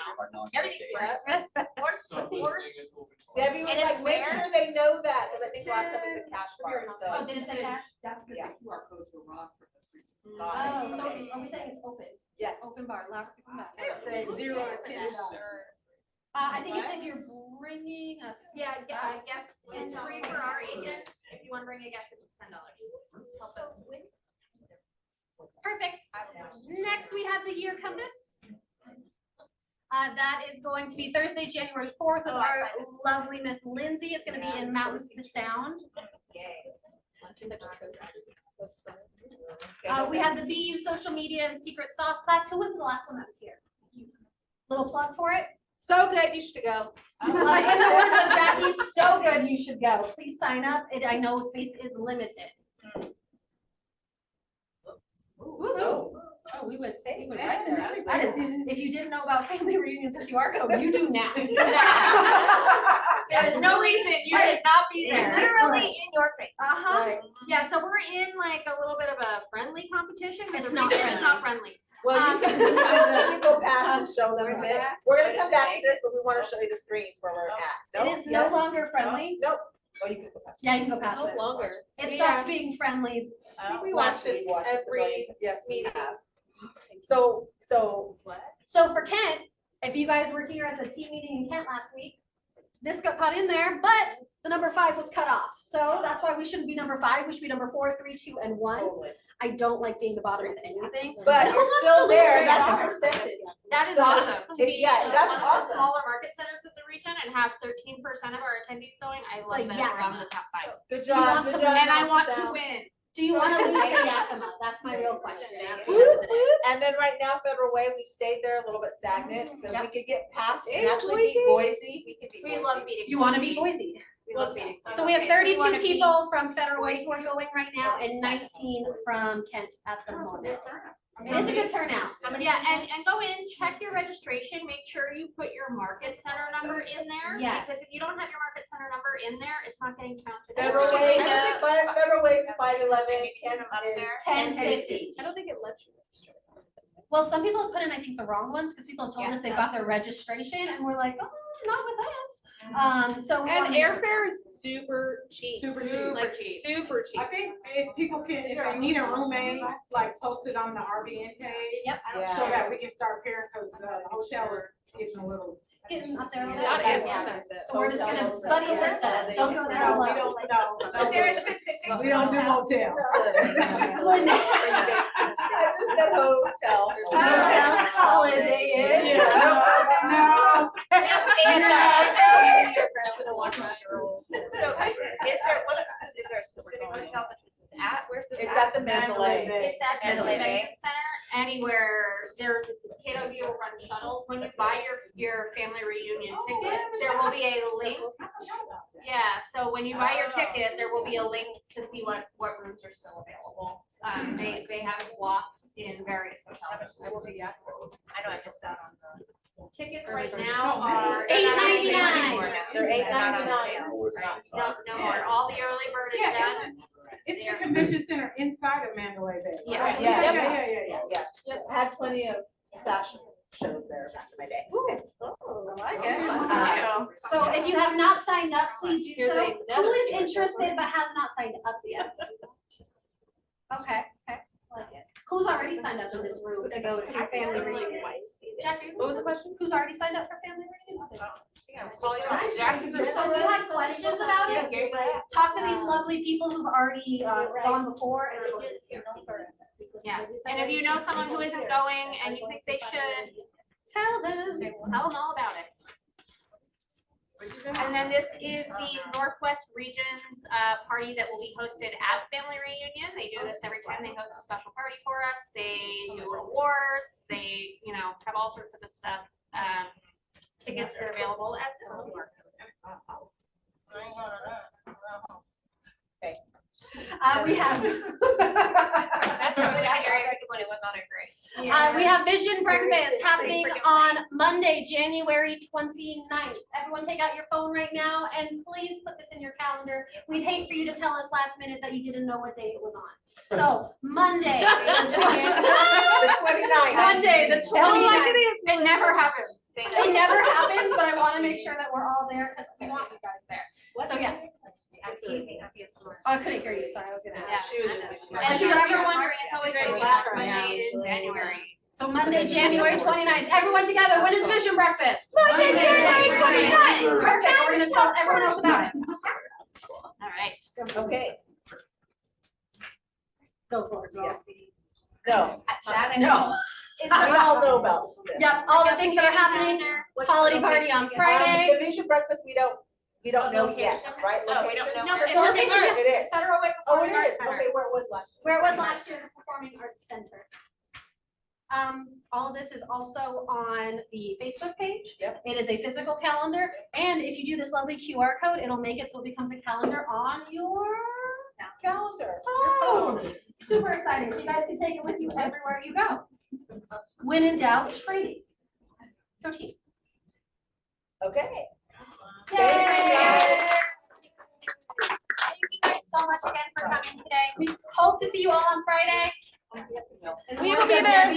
Debbie was And it's like, make where? sure they know that, because I think last time we said cash bar, Oh, so. did it say cash? That's because Yeah. the QR codes were wrong for the free. Oh, so are we saying it's open? Yes. Open bar, allow for people back. Say $0 to $10. I think it's if you're bringing us. Yeah, I guess it's free for our agents. If you want to bring a guest, it's $10. Help us. Perfect. Next, we have the year compass. That is going to be Thursday, January 4th with our lovely Miss Lindsay. It's going to be in Mountains to Sound. We have the BU social media and secret sauce class. Who was the last one that was here? Little plug for it. So good, you should go. In the words of Jackie, so good, you should go. Please sign up. I know space is limited. Woo-hoo. Oh, we went right there. That is, if you didn't know about family reunions QR code, you do now. There's no reason you should not be there. Literally in your face. Uh-huh. Yeah, so we're in like a little bit of a friendly competition. but It's the not reason friendly. It's not friendly. Well, you can go past and show them a bit. We're gonna come back to this, but we wanna show you the screens where we're at. It is no longer friendly. Nope. Oh, you can go past. Yeah, you can go past No this. longer. It Yeah. stopped being friendly. I think we last watch this week. Watch this every Yes, we meeting. have. So, So for Kent, if you guys were here at the team meeting in Kent last week, this got put in there, but the number 5 was cut off. So that's why we shouldn't be number 5. We should be number 4, 3, 2, and 1. totally. I don't like being the bottom of anything. But Who you're wants still to lose there, to that's a the percentage. That is So, awesome. To be yeah, that's one of the awesome. smaller market centers of the region and have 13% of our attendees going, I love Like that we're on Yakima. the top 5. Good Do you job, want good to- job. And I Knock want it to down. win. Do you want to lose to Yakima? That's my real question. at the Whoop, end of the day. whoop. And then right now, Federal Way, we stayed there a little bit stagnant, so if we could get past and Hey, actually beat Boise, we could beat We Boise. love beating. You want to be Boise. We love beating. So we have Okay, 32 wanna beat- people from Federal Way who are going right now and 19 from Kent at the moment. It is a good turnout. Yeah, and go in, check your registration, make sure you put your market center number in there. Yes. Because if you don't have your market center number in there, it's not getting counted. Federal Way, Federal Way is 511, Kent is 1050. I don't think it lets you. Well, some people have put in, I think, the wrong ones because people have told Yeah, us they've got their registration and we're like, oh, not with us. So we And wanna make sure- airfare is super cheap. Super cheap. Like super cheap. I think if people can, if they need a roommate, like post it on the RBN page. Yep. Yeah. So that we can start pairing, because the hotel is getting a little. Getting up there a little That bit. is Yeah. expensive. So we're just gonna Hotel buddy rooms. system. Don't go there No, we alone. don't, no. Is there a specific? We don't do hotel. Linda. I just said hotel. Hotel Holiday Inn. No. We don't stay in the hotel. So is there, is there a specific hotel that this is at? Where's this It's at the Mandalay. It's at Mandalay Mandalay Bay. Convention Center, anywhere there, KW will run shuttles. When you buy your family reunion ticket, there will be a link. Yeah, so when you buy your ticket, there will be a link to see what rooms are still available. They have blocks in various hotels. I will be, yeah. I know I missed out on the. Tickets right now are. $8.99. They're $8.99. No more. All the early bird is Yeah, done. It's the convention center inside of Mandalay Bay. Yeah. right? Yeah. Yeah. Yes, I had plenty of fashion shows there back in my day. I like it. So if you have not signed up, please do Here's so. another Who is QR code. interested but has not signed up yet? Okay, I like it. Who's already signed up in this room to go to family reunion? Jackie? What was the question? Who's already signed up for family reunion? Call you out, Jackie. So if you have questions about it, talk to these lovely people who've already gone before and Yeah, and if you know someone who isn't going and you think they should, tell them. tell them all about it. And then this is the Northwest Region's party that will be hosted at Family Reunion. They do this every time they host a special party for us. They do awards, they, have all sorts of good stuff. Tickets are available at the door. We have. That's a really good area when it was not a great. We have Vision Breakfast happening on Monday, January 29th. Everyone take out your phone right now and please put this in your calendar. We'd hate for you to tell us last minute that you didn't know what day it was on. So Monday, the 29th. Monday, the 29th. It never happens. It never happens, but I want to make sure that we're all there because we want you guys there. So yeah. Oh, I couldn't hear you, sorry, I was gonna ask. And if you're ever wondering, it's always the last Monday in January. So Monday, January 29th, everyone together, when is Vision Breakfast? Monday, January 29th. Perfect, we're gonna tell everyone else about it. All right. Okay, Go for it. yes. No, That no. We all know about this. Yep, all the things that are happening, holiday party on Friday. The Vision Breakfast, we don't know yet, right? Oh, we don't Location? know. No, but It's the in location March. It is. is Federal Way Oh, it Performing Arts is, Center. okay, where it was last year. Where it was last year, the Performing Arts Center. All of this is also on the Facebook page. Yep. It is a physical calendar, and if you do this lovely QR code, it'll make it so it becomes a calendar on your Calendar. phone. Super exciting, so you guys can take it with you everywhere you go. When in doubt, trading. Go team. Okay. Yay! Yay! Thank you guys so much again for coming today. We hope to see you all on Friday. And we will be there.